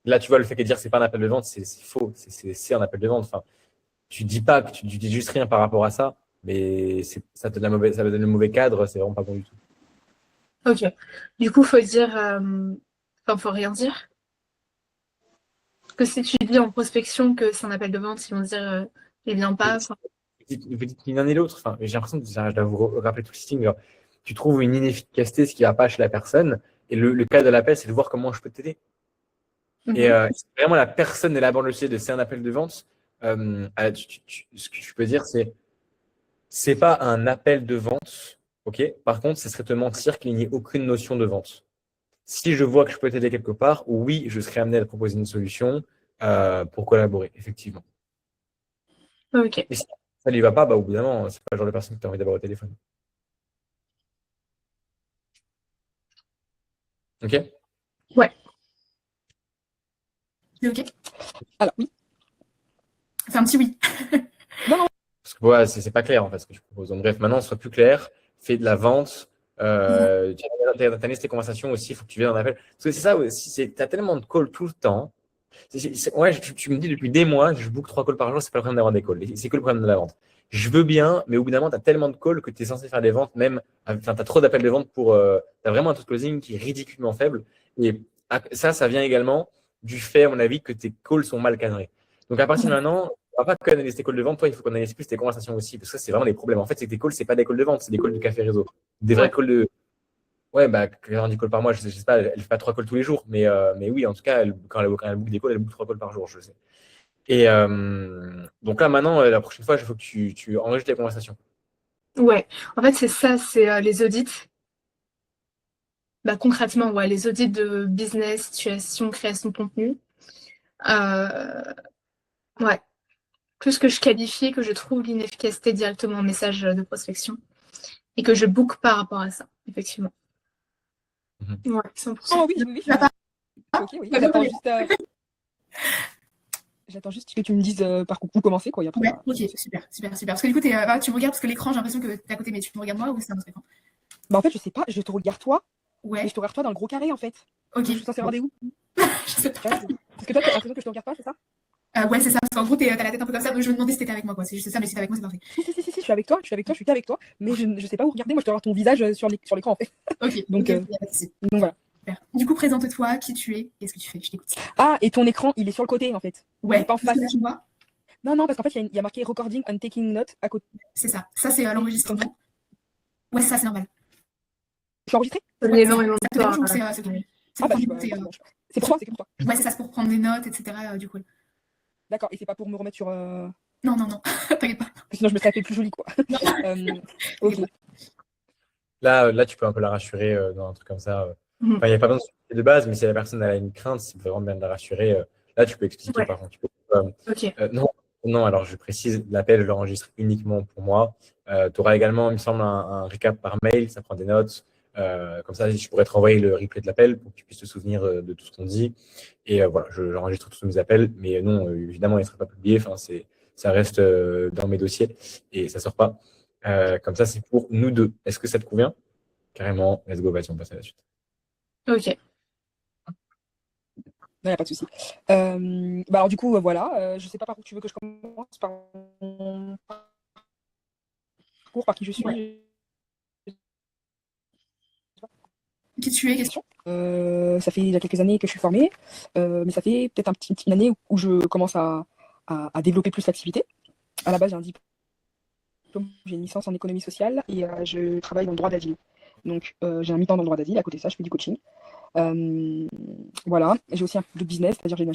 Là, tu vois, le fait de dire que c'est pas un appel de vente, c'est faux. C'est un appel de vente. Enfin, tu dis pas que tu dis juste rien par rapport à ça, mais ça te donne ça te donne le mauvais cadre, c'est vraiment pas bon du tout. Ok. Du coup, faut dire. Enfin, faut rien dire. Que si tu dis en prospection que c'est un appel de vente, ils vont dire il vient pas. Enfin, Vous dites ni l'un ni l'autre. Enfin, j'ai l'impression que je dois vous rappeler tout le listing. Genre, tu trouves une inefficacité, ce qui va pas chez la personne, et le cas de l'appel, c'est de voir comment je peux t'aider. Et si vraiment la personne elle aborde le sujet de c'est un appel de vente, ce que tu peux dire, c'est pas un appel de vente, ok? Par contre, ce serait te mentir qu'il n'y ait aucune notion de vente. Si je vois que je peux t'aider quelque part, oui, je serai amené à te proposer une solution pour collaborer, effectivement. ok. Et si ça ne lui va pas, bah, au bout d'un moment, c'est pas le genre de personne que tu as envie d'avoir au téléphone. Ok? C'est ok? Alors, oui. Fais un petit oui. Parce que ouais, c'est pas clair en fait ce que je propose. Donc bref, maintenant, sois plus clair, fais de la vente. Tu as tes conversations aussi, il faut que tu viennes en appel. Parce que c'est ça aussi, tu as tellement de calls tout le temps. Ouais, tu me dis depuis des mois, je book 3 calls par jour, c'est pas le problème d'avoir des calls. C'est que le problème de la vente. Je veux bien, mais au bout d'un moment, tu as tellement de calls que tu es censé faire des ventes, même. Enfin, tu as trop d'appels de vente pour. Tu as vraiment un taux de closing qui est ridiculement faible. Et ça vient également du fait, à mon avis, que tes calls sont mal cadrés. Donc à partir de maintenant, on va pas analyser tes calls de vente, toi, il faut qu'on analyse plus tes conversations aussi, parce que ça, c'est vraiment des problèmes. En fait, c'est que tes calls, c'est pas des calls de vente, c'est des calls de café réseau. Des vrais calls de. Ouais, bah, quand on dit calls par mois, je sais pas, elle fait pas 3 calls tous les jours, mais oui, en tout cas, quand elle book des calls, elle book 3 calls par jour, je sais. Et donc là, maintenant, la prochaine fois, il faut que tu enregistres tes conversations. Ouais. En fait, c'est ça, c'est les audits. Bah, concrètement, ouais, les audits de business, situation, création de contenu. Ouais. Plus que je qualifie, que je trouve l'inefficacité directement en message de prospection et que je book par rapport à ça, effectivement. Ouais, 100%. Oh oui, oui, oui. Ok, oui. J'attends juste que tu me dises par où commencer, quoi. Et après, Ouais, ok, super. Parce que du coup, tu me regardes parce que l'écran, j'ai l'impression que t'es à côté, mais tu me regardes moi ou c'est un autre écran? Bah, en fait, je sais pas, je te regarde toi, Ouais, et je te regarde toi dans le gros carré, en fait. ok. Je suis censée regarder où? Je sais pas. Parce que toi, t'as l'impression que je te regarde pas, c'est ça? Ouais, c'est ça, parce qu'en gros, t'as la tête un peu comme ça, donc je me demandais si t'étais avec moi, quoi. C'est juste ça, mais si t'es avec moi, c'est parfait. Si, je suis avec toi, je suis qu'avec toi, mais je sais pas où regarder, moi je dois avoir ton visage sur l'écran en fait. Ok, Donc, ok, y a pas de souci. Donc voilà. Super. Du coup, présente-toi, qui tu es, qu'est-ce que tu fais, je t'écoute. Ah, et ton écran, il est sur le côté en fait. Il Ouais, est pas en face. là, tu vois. Non, parce qu'en fait, il y a marqué recording and taking note à côté. C'est ça, c'est l'enregistrement. Ouais, c'est ça, c'est normal. Je suis enregistré? L'élan et Ça te dérange ou c'est ok? Ah, bah, c'est pour toi, c'est que pour toi. Ouais, c'est ça, c'est pour prendre des notes, etc. du coup. D'accord, et c'est pas pour me remettre sur. Non, non, non, t'inquiète pas. Sinon, je me serais fait plus jolie, quoi. Ok. Là, tu peux un peu la rassurer dans un truc comme ça. Enfin, il n'y a pas besoin de s'expliquer de base, mais si la personne elle a une crainte, c'est vraiment bien de la rassurer. Là, tu peux expliquer Ouais. par contre. Ok. Non, non, alors je précise, l'appel, je l'enregistre uniquement pour moi. Tu auras également, il me semble, un récap par mail, ça prend des notes. Comme ça, je pourrais te renvoyer le replay de l'appel pour que tu puisses te souvenir de tout ce qu'on dit. Et voilà, j'enregistre tous mes appels, mais non, évidemment, il ne sera pas publié. Enfin, ça reste dans mes dossiers et ça ne sort pas. Comme ça, c'est pour nous deux. Est-ce que ça te convient? Carrément, let's go, vas-y, on passe à la suite. Ok. Non, il n'y a pas de souci. Bah alors, du coup, voilà. Je sais pas par où tu veux que je commence. Par mon parcours, par qui je suis. Qui tu es, question. Ça fait il y a quelques années que je suis formée, mais ça fait peut-être une année où je commence à développer plus l'activité. À la base, j'ai un diplôme, j'ai une licence en économie sociale et je travaille dans le droit d'asile. Donc, j'ai un mi-temps dans le droit d'asile. À côté de ça, je fais du coaching. Voilà. J'ai aussi un peu de business, c'est-à-dire j'ai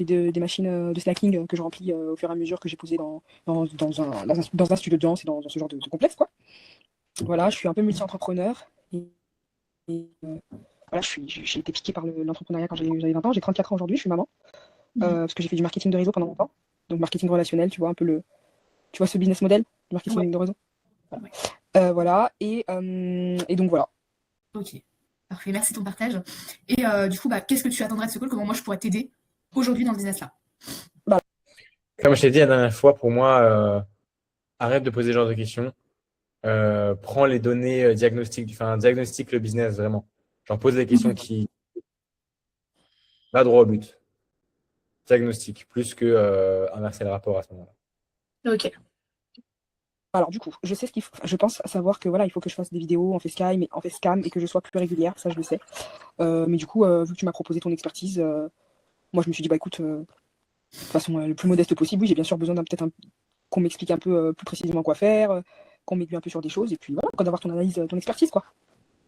des machines de snacking que je remplis au fur et à mesure que j'ai posées dans un studio de danse et dans ce genre de complexe, quoi. Voilà, je suis un peu multi-entrepreneur. Voilà, j'ai été piquée par l'entrepreneuriat quand j'avais 20 ans. J'ai 34 ans aujourd'hui, je suis maman. Parce que j'ai fait du marketing de réseau pendant longtemps. Donc marketing relationnel, tu vois, un peu tu vois ce business model, le marketing de réseau. Voilà. Et donc voilà. Ok, parfait, merci de ton partage. Et du coup, qu'est-ce que tu attendrais de ce call? Comment moi je pourrais t'aider aujourd'hui dans ce business-là? Comme je t'ai dit la dernière fois, pour moi, arrête de poser ce genre de questions. Prends les données diagnostiques, enfin, diagnostique le business vraiment. Genre, pose des questions qui va droit au but. Diagnostic, plus que inverser le rapport à ce moment-là. Ok. Alors du coup, je sais ce qu'il faut. Je pense savoir que voilà, il faut que je fasse des vidéos en facecam et que je sois plus régulière, ça je le sais. Mais du coup, vu que tu m'as proposé ton expertise, moi je me suis dit bah écoute, de toute façon le plus modeste possible. Oui, j'ai bien sûr besoin qu'on m'explique un peu plus précisément quoi faire, qu'on m'aiguille un peu sur des choses et puis voilà, quoi, d'avoir ton analyse, ton expertise quoi.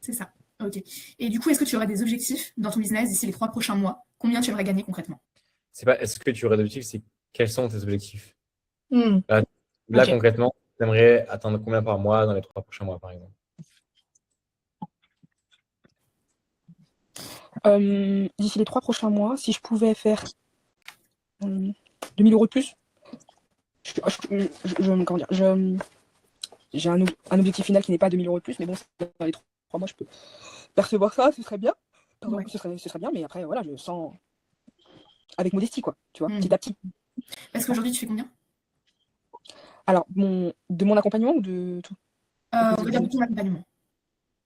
C'est ça. Ok. Et du coup, est-ce que tu aurais des objectifs dans ton business d'ici les 3 prochains mois? Combien tu aimerais gagner concrètement? C'est pas est-ce que tu aurais d'objectifs, c'est quels sont tes objectifs? Hmm. Là Ok. concrètement, tu aimerais atteindre combien par mois dans les 3 prochains mois, par exemple? D'ici les 3 prochains mois, si je pouvais faire 2000 € de plus, comment dire, j'ai un objectif final qui n'est pas 2000 € de plus, mais bon, dans les 3 mois, je peux percevoir ça, ce serait bien. Pardon, Ouais. ce serait bien, mais après, voilà, je sens avec modestie, quoi, tu vois, Hmm. petit à petit. Parce qu'aujourd'hui, tu fais combien? Alors, de mon accompagnement ou de tout? On va dire de ton accompagnement.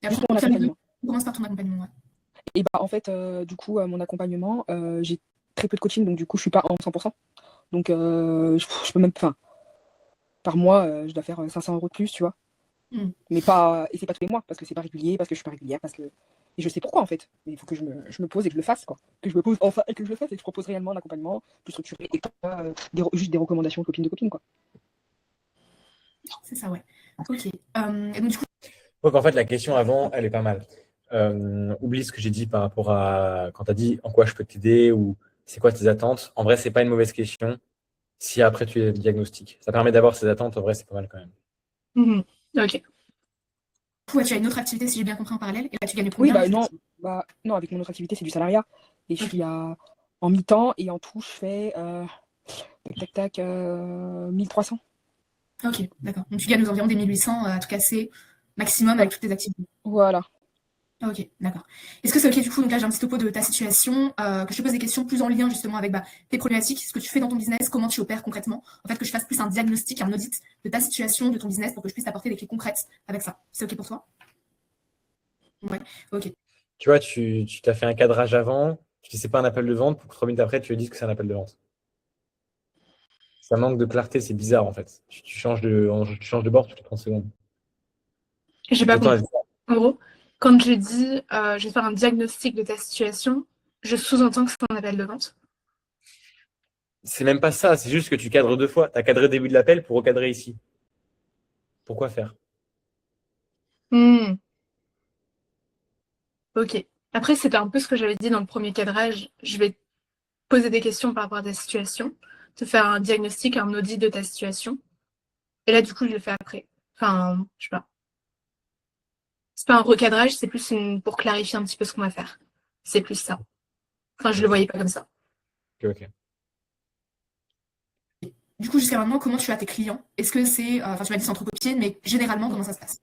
Juste mon accompagnement. On commence par ton accompagnement. Ouais. Et bah, en fait, du coup, mon accompagnement, j'ai très peu de coaching, donc du coup, je suis pas en 100%. Donc, je peux même, enfin, par mois, je dois faire 500 € de plus, tu vois. Mais pas, et c'est pas tous les mois, parce que c'est pas régulier, parce que je suis pas régulière, et je sais pourquoi en fait. Mais il faut que je me pose et que je le fasse, quoi. Que je me pose enfin et que je le fasse et que je propose réellement un accompagnement plus structuré et pas juste des recommandations de copines, quoi. C'est ça, ouais. Ok. Et donc, du coup, Donc en fait, la question avant, elle est pas mal. Oublie ce que j'ai dit par rapport à quand tu as dit en quoi je peux t'aider ou c'est quoi tes attentes. En vrai, c'est pas une mauvaise question si après tu es diagnostic. Ça permet d'avoir ses attentes, en vrai, c'est pas mal quand même. Ok. ouais, tu as une autre activité, si j'ai bien compris, en parallèle, et là, tu gagnes Oui, combien? non, avec mon autre activité, c'est du salariat. Et je suis en mi-temps et en tout, je fais 1300. Ok, d'accord. Donc, tu gagnes aux environs des 1800 à tout casser, maximum, avec toutes tes activités. Voilà. Ok, d'accord. Est-ce que c'est ok du coup? Donc là, j'ai un petit topo de ta situation, que je te pose des questions plus en lien justement avec tes problématiques, ce que tu fais dans ton business, comment tu opères concrètement. En fait, que je fasse plus un diagnostic, un audit de ta situation, de ton business pour que je puisse t'apporter des clés concrètes avec ça. C'est ok pour toi? Ouais, ok. Tu vois, tu t'as fait un cadrage avant, tu dis c'est pas un appel de vente pour que 3 minutes après, tu lui dises que c'est un appel de vente. Ça manque de clarté, c'est bizarre en fait. Tu changes de bord toutes les 30 secondes. J'ai pas Le temps compris. est- En gros, quand je dis je vais faire un diagnostic de ta situation, je sous-entends que c'est un appel de vente. C'est même pas ça, c'est juste que tu cadres 2 fois. Tu as cadré le début de l'appel pour recadrer ici. Pourquoi faire? Ok. Après, c'était un peu ce que j'avais dit dans le premier cadrage. Je vais poser des questions par rapport à ta situation. te faire un diagnostic, un audit de ta situation. Et là, du coup, je le fais après. Enfin, je sais pas. C'est pas un recadrage, c'est plus pour clarifier un petit peu ce qu'on va faire. C'est plus ça. Enfin, je le voyais pas comme ça. Ok. Du coup, jusqu'à maintenant, comment tu as tes clients? Est-ce que c'est, enfin, tu m'as dit c'est entre copines, mais généralement, comment ça se passe?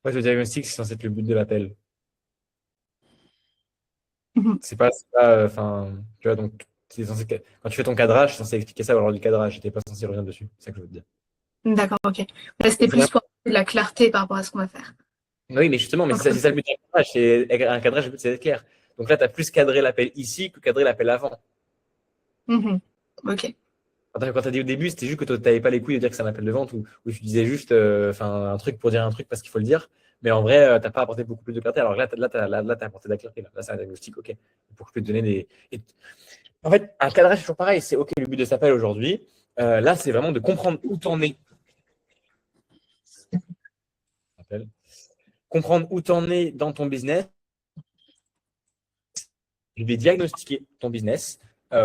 Ouais, le diagnostic, c'est censé être le but de l'appel. Mhm. C'est pas, enfin, tu vois, donc, quand tu fais ton cadrage, c'est censé expliquer ça lors du cadrage. T'es pas censé revenir dessus. C'est ça que je veux te dire. D'accord, ok. Là, c'était plus pour avoir de la clarté par rapport à ce qu'on va faire. Oui, mais justement, mais c'est ça le but d'un cadrage. Un cadrage, le but, c'est d'être clair. Donc là, tu as plus cadré l'appel ici que cadré l'appel avant. Mhm. Ok. Quand tu as dit au début, c'était juste que tu n'avais pas les couilles de dire que c'est un appel de vente ou tu disais juste un truc pour dire un truc parce qu'il faut le dire. Mais en vrai, tu n'as pas apporté beaucoup plus de clarté. Alors là, tu as apporté de la clarté. Là c'est un diagnostic, ok. Pour que je puisse te donner des. En fait, un cadrage, c'est toujours pareil. C'est ok, le but de cet appel aujourd'hui. Là, c'est vraiment de comprendre où tu en es. Comprendre où tu en es dans ton business. Je vais diagnostiquer ton business,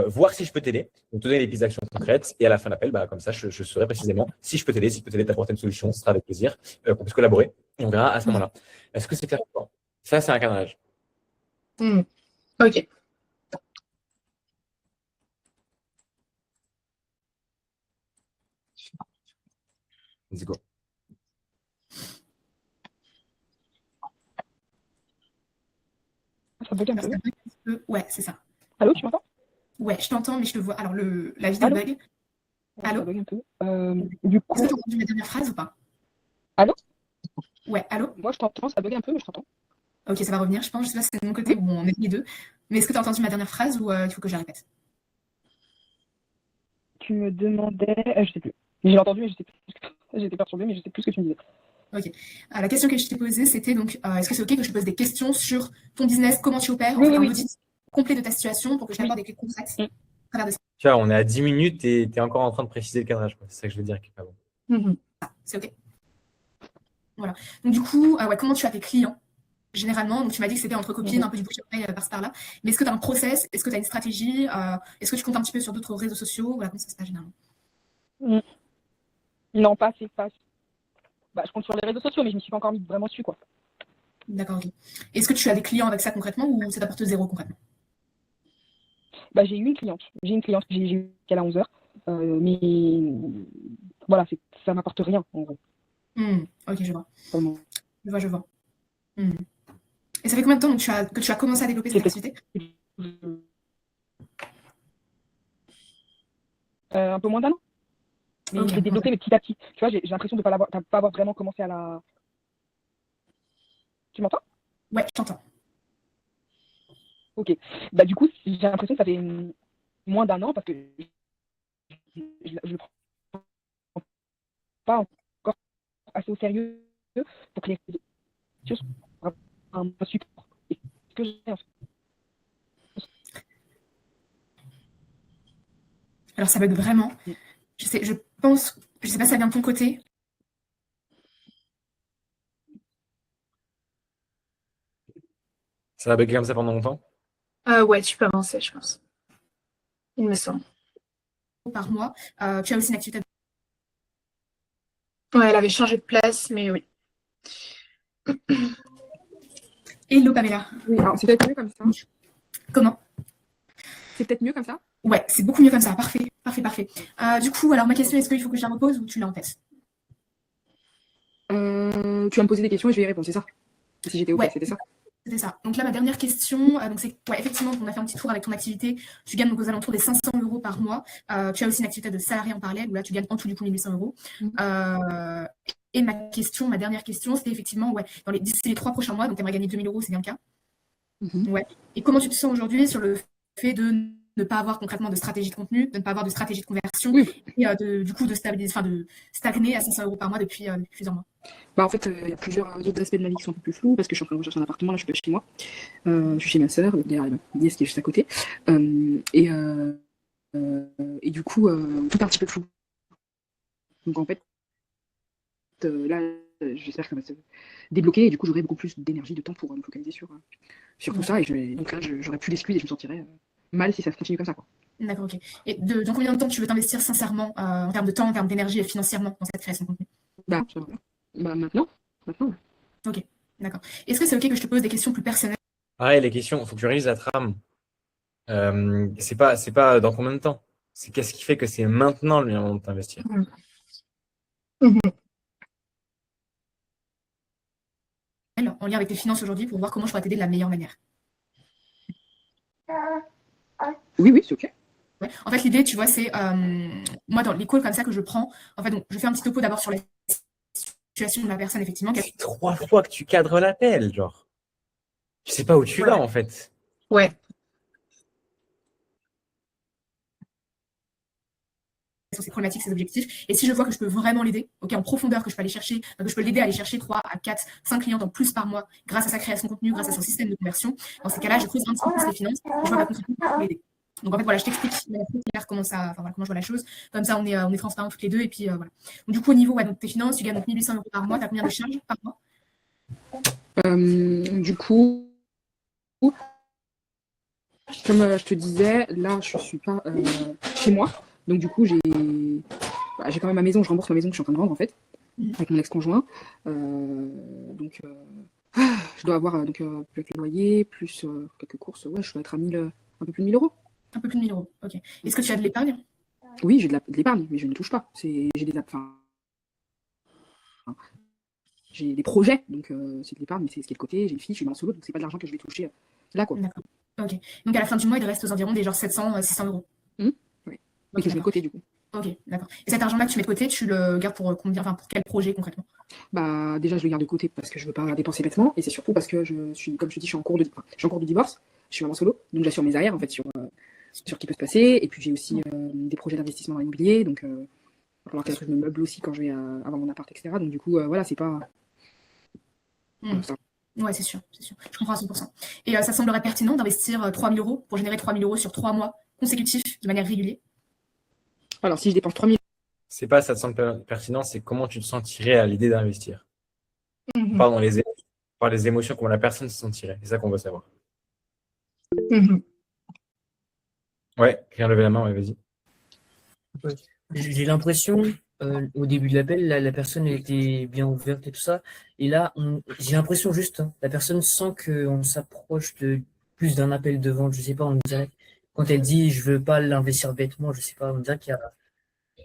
voir si je peux t'aider, donc te donner des pistes d'action concrètes, et à la fin de l'appel, comme ça, je saurai précisément si je peux t'aider, t'apporter une solution, ce sera avec plaisir, qu'on puisse collaborer, et on verra à ce moment-là. Est-ce que c'est clair pour toi? Ça, c'est un cadrage. Ok. Let's go. Ça bug un peu. Ouais, c'est ça. Allô, tu m'entends? Ouais, je t'entends, mais je te vois. Alors, la vidéo bug. Allô? Ça bug un peu. Du coup... Est-ce que tu as entendu ma dernière phrase ou pas? Allô? Ouais, allô? Moi, je t'entends, ça bug un peu, mais je t'entends. Ok, ça va revenir, je pense. Je sais pas si c'est de mon côté ou on est les deux. Mais est-ce que tu as entendu ma dernière phrase ou il faut que je la répète? Tu me demandais... je sais plus. J'ai entendu, mais je sais plus. J'étais perturbée, mais je sais plus ce que tu me disais. Ok. La question que je t'ai posée, c'était donc, est-ce que c'est ok que je te pose des questions sur ton business, comment tu opères, Oui, un oui. audit complet de ta situation pour que je t'apporte des clés concrètes à travers de ça. Tu vois, on est à 10 minutes et tu es encore en train de préciser le cadrage. C'est ça que je veux dire. C'est ok. Voilà. Donc, du coup, ouais, comment tu as tes clients généralement? Donc, tu m'as dit que c'était entre copines, un peu du bouche à oreille par-ci par-là. Mais est-ce que tu as un process? Est-ce que tu as une stratégie? Est-ce que tu comptes un petit peu sur d'autres réseaux sociaux? Voilà, comment ça se passe généralement? Non, pas assez. Je compte sur les réseaux sociaux, mais je ne me suis pas encore mis vraiment dessus, quoi. D'accord, ok. Est-ce que tu as des clients avec ça concrètement ou ça t'apporte zéro concrètement? J'ai eu une cliente. J'ai eu qu'elle a 11 heures. Mais voilà, ça m'apporte rien, en gros. Ok, je vois. Vraiment. Je vois. Et ça fait combien de temps donc, que tu as commencé à développer cette activité? Un peu moins d'un an. Mais Ok. je l'ai développé, mais petit à petit. Tu vois, j'ai l'impression de ne pas avoir vraiment commencé à la... Tu m'entends? Ouais, je t'entends. Ok. Du coup, j'ai l'impression que ça fait moins d'un an parce que je ne le prends pas encore assez au sérieux pour que les réseaux soient un support. Et ce que j'ai en fait. Alors ça bug vraiment. Je sais pas si ça vient de ton côté. Ça va bugger comme ça pendant longtemps? Ouais, tu peux avancer, je pense. Il me semble. Par mois. Tu as aussi une activité. Ouais, elle avait changé de place, mais oui. Hello Pamela. Oui, alors c'est peut-être mieux comme ça. Comment? C'est peut-être mieux comme ça? Ouais, c'est beaucoup mieux comme ça. Parfait. Du coup, alors ma question, est-ce qu'il faut que je la repose ou tu l'as en tête? Tu vas me poser des questions et je vais y répondre, c'est ça? Si j'étais OK, c'était ça? C'était ça. Donc là, ma dernière question, c'est effectivement, on a fait un petit tour avec ton activité. Tu gagnes donc aux alentours des 500 € par mois. Tu as aussi une activité de salarié en parallèle où là, tu gagnes en tout du coup 1800 €. Et ma dernière question, c'était effectivement, d'ici les 3 prochains mois, donc tu aimerais gagner 2000 €, c'est bien le cas? Ouais. Et comment tu te sens aujourd'hui sur le fait de ne pas avoir concrètement de stratégie de contenu, de ne pas avoir de stratégie de conversion et du coup de stagner à 500 € par mois depuis plusieurs mois? En fait, il y a plusieurs autres aspects de ma vie qui sont un peu plus flous parce que je suis en train de rechercher un appartement, là je suis pas chez moi. Je suis chez ma sœur, derrière ma nièce qui est juste à côté. Et du coup, tout est un petit peu flou. Donc en fait, là, j'espère que ça va se débloquer et du coup j'aurai beaucoup plus d'énergie, de temps pour me focaliser sur tout ça. Et donc là, j'aurai plus d'excuses et je me sentirai mal si ça se continue comme ça, quoi. D'accord, ok. Et dans combien de temps tu veux t'investir sincèrement en termes de temps, en termes d'énergie et financièrement dans cette création de contenu? Bah, maintenant. Ok, d'accord. Est-ce que c'est ok que je te pose des questions plus personnelles? Pareil, les questions, il faut que tu réalises la trame. C'est pas dans combien de temps. C'est qu'est-ce qui fait que c'est maintenant le moment de t'investir. En lien avec tes finances aujourd'hui pour voir comment je pourrais t'aider de la meilleure manière. Oui, c'est ok. Ouais. En fait, l'idée, tu vois, c'est moi dans les calls comme ça que je prends, en fait, donc, je fais un petit topo d'abord sur la situation de la personne, effectivement. C'est 3 fois que tu cadres l'appel, genre. Tu sais pas où tu vas, en fait. Ouais. Sur ses problématiques, ses objectifs. Et si je vois que je peux vraiment l'aider, ok, en profondeur, que je peux aller chercher, que je peux l'aider à aller chercher 3 à 4, 5 clients en plus par mois grâce à sa création de contenu, grâce à son système de conversion, dans ces cas-là, je creuse un petit peu plus les finances et je vois ma contribution pour l'aider. Donc en fait, voilà, je t'explique de manière très claire comment je vois la chose. Comme ça, on est transparents toutes les deux. Et puis voilà. Donc, du coup, au niveau donc, tes finances, tu gagnes donc 1 800 € par mois. Tu as combien de charges par mois? Du coup, comme je te disais, là, je suis pas chez moi. Donc, du coup, j'ai quand même ma maison. Je rembourse ma maison que je suis en train de vendre, en fait, avec mon ex-conjoint. Donc, je dois avoir avec le loyer, plus quelques courses. Ouais, je dois être à un peu plus de 1 000 €. Un peu plus de 1 000 €. Ok. Est-ce que tu as de l'épargne? Oui, j'ai de l'épargne, mais je ne touche pas. J'ai des projets, donc c'est de l'épargne, mais c'est ce qui est de côté. J'ai une fille, je suis en solo, donc c'est pas de l'argent que je vais toucher là, quoi. D'accord. Ok. Donc à la fin du mois, il te reste aux environs des genre 700, 600 €. Oui. Ok, Mais que je mets de côté, du coup. Ok, d'accord. Et cet argent-là que tu mets de côté, tu le gardes pour combien, enfin pour quel projet concrètement? Bah, déjà, je le garde de côté parce que je veux pas dépenser bêtement, et c'est surtout parce que je suis, comme je te dis, je suis en cours de divorce. Je suis maman solo, donc j'assure mes arrières en fait sur ce qui peut se passer. Et puis j'ai aussi des projets d'investissement dans l'immobilier, donc il va falloir que je me meuble aussi quand je vais avoir mon appart, etc. Donc du coup, voilà, c'est pas ça. Ouais, c'est sûr, c'est sûr. Je comprends à 100%. Et ça semblerait pertinent d'investir 3 000 € pour générer 3 000 € sur 3 mois consécutifs de manière régulière? Alors, si je dépense 3 000 C'est pas ça te semble pertinent, c'est comment tu te sentirais à l'idée d'investir. Pas dans par les émotions, comment la personne se sentirait. C'est ça qu'on veut savoir. Ouais, quelqu'un lever la main, ouais, vas-y. Ouais. J'ai l'impression, au début de l'appel, la personne elle était bien ouverte et tout ça. Et là, j'ai l'impression juste, la personne sent qu'on s'approche de plus d'un appel de vente. Je sais pas, on dirait, quand elle dit je veux pas l'investir bêtement, je sais pas, on dirait qu'il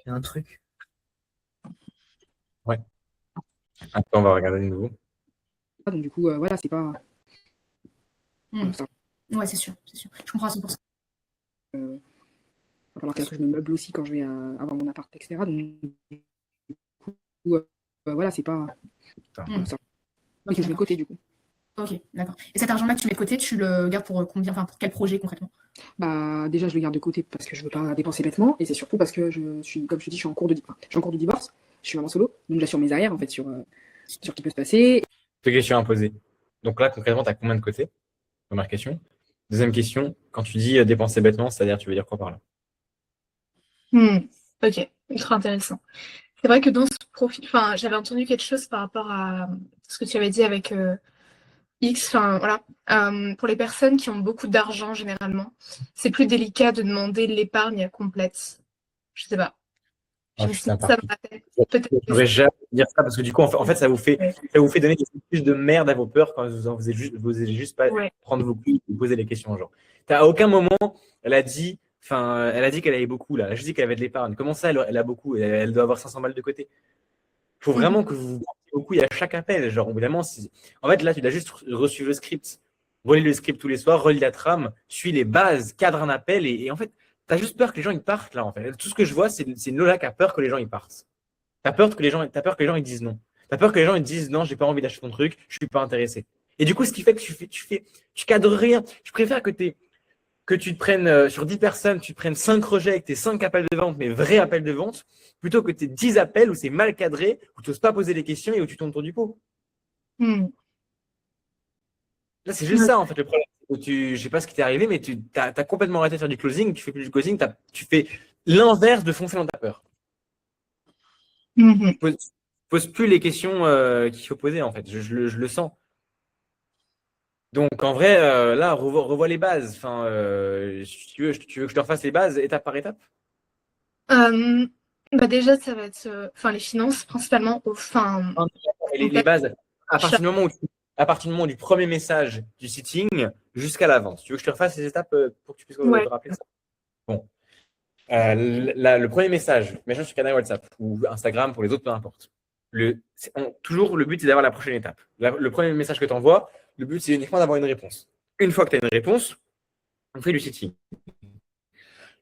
y a un truc. Ouais. Attends, on va regarder de nouveau. donc du coup, voilà, c'est pas ça. Ouais, c'est sûr, c'est sûr. Je comprends à 100%. Il va falloir que je me meuble aussi quand je vais avoir mon appart, etc. Donc du coup, voilà, c'est pas ça. Mais que je mets de côté, du coup. Ok, d'accord. Et cet argent-là que tu mets de côté, tu le gardes pour combien, enfin pour quel projet concrètement? Bah, déjà, je le garde de côté parce que je veux pas dépenser bêtement, et c'est surtout parce que je suis, comme je te dis, je suis en cours de divorce. Je suis maman solo, donc j'assure mes arrières en fait sur ce qui peut se passer. Deux questions à poser. Donc là, concrètement, tu as combien de côté? Première question. Deuxième question, quand tu dis dépenser bêtement, c'est-à-dire, tu veux dire quoi par là? Ok, ultra intéressant. C'est vrai que dans ce profil, enfin, j'avais entendu quelque chose par rapport à ce que tu avais dit avec X, enfin voilà. Pour les personnes qui ont beaucoup d'argent généralement, c'est plus délicat de demander l'épargne complète. Je sais pas. Ah, Je putain, ça me rappelle. Peut-être je devrais jamais dire ça parce que du coup, en fait, ça vous fait donner plus de merde à vos peurs quand vous n'osez juste pas prendre vos couilles et poser les questions aux gens. À aucun moment, elle a dit qu'elle avait beaucoup là. Elle a juste dit qu'elle avait de l'épargne. Comment ça, elle a beaucoup? Elle doit avoir 500 balles de côté. Il faut vraiment que vous preniez vos couilles à chaque appel. Genre, évidemment, en fait, là, tu as juste reçu le script. Relis le script tous les soirs, relis la trame, suis les bases, cadre un appel et en fait, t'as juste peur que les gens ils partent là en fait. Tout ce que je vois, c'est Lola qui a peur que les gens ils partent. T'as peur que les gens ils disent non. T'as peur que les gens ils disent non, j'ai pas envie d'acheter ton truc, je suis pas intéressé. Et du coup, ce qui fait que tu cadres rien. Je préfère que tu te prennes sur 10 personnes, tu te prennes 5 rejets avec tes 5 appels de vente, mais vrais appels de vente, plutôt que tes 10 appels où c'est mal cadré, où tu n'oses pas poser les questions et où tu tournes autour du pot. Là, c'est juste ça en fait le problème. Je sais pas ce qui t'est arrivé, mais tu as complètement arrêté de faire du closing, tu fais plus du closing, tu fais l'inverse de foncer dans ta peur. Pose plus les questions qu'il faut poser en fait, je le sens. Donc, en vrai, là, revois les bases. Enfin, si tu veux que je te refasse les bases étape par étape? Bah déjà, ça va être les finances, principalement Et les bases, à partir du moment où à partir du moment du premier message du sitting jusqu'à la vente. Tu veux que je te refasse les étapes pour que tu puisses Ouais. te rappeler ça? Bon. Le premier message, message sur canal WhatsApp ou Instagram pour les autres, peu importe. Toujours, le but, c'est d'avoir la prochaine étape. Le premier message que tu envoies, le but, c'est uniquement d'avoir une réponse. Une fois que tu as une réponse, on fait du sitting.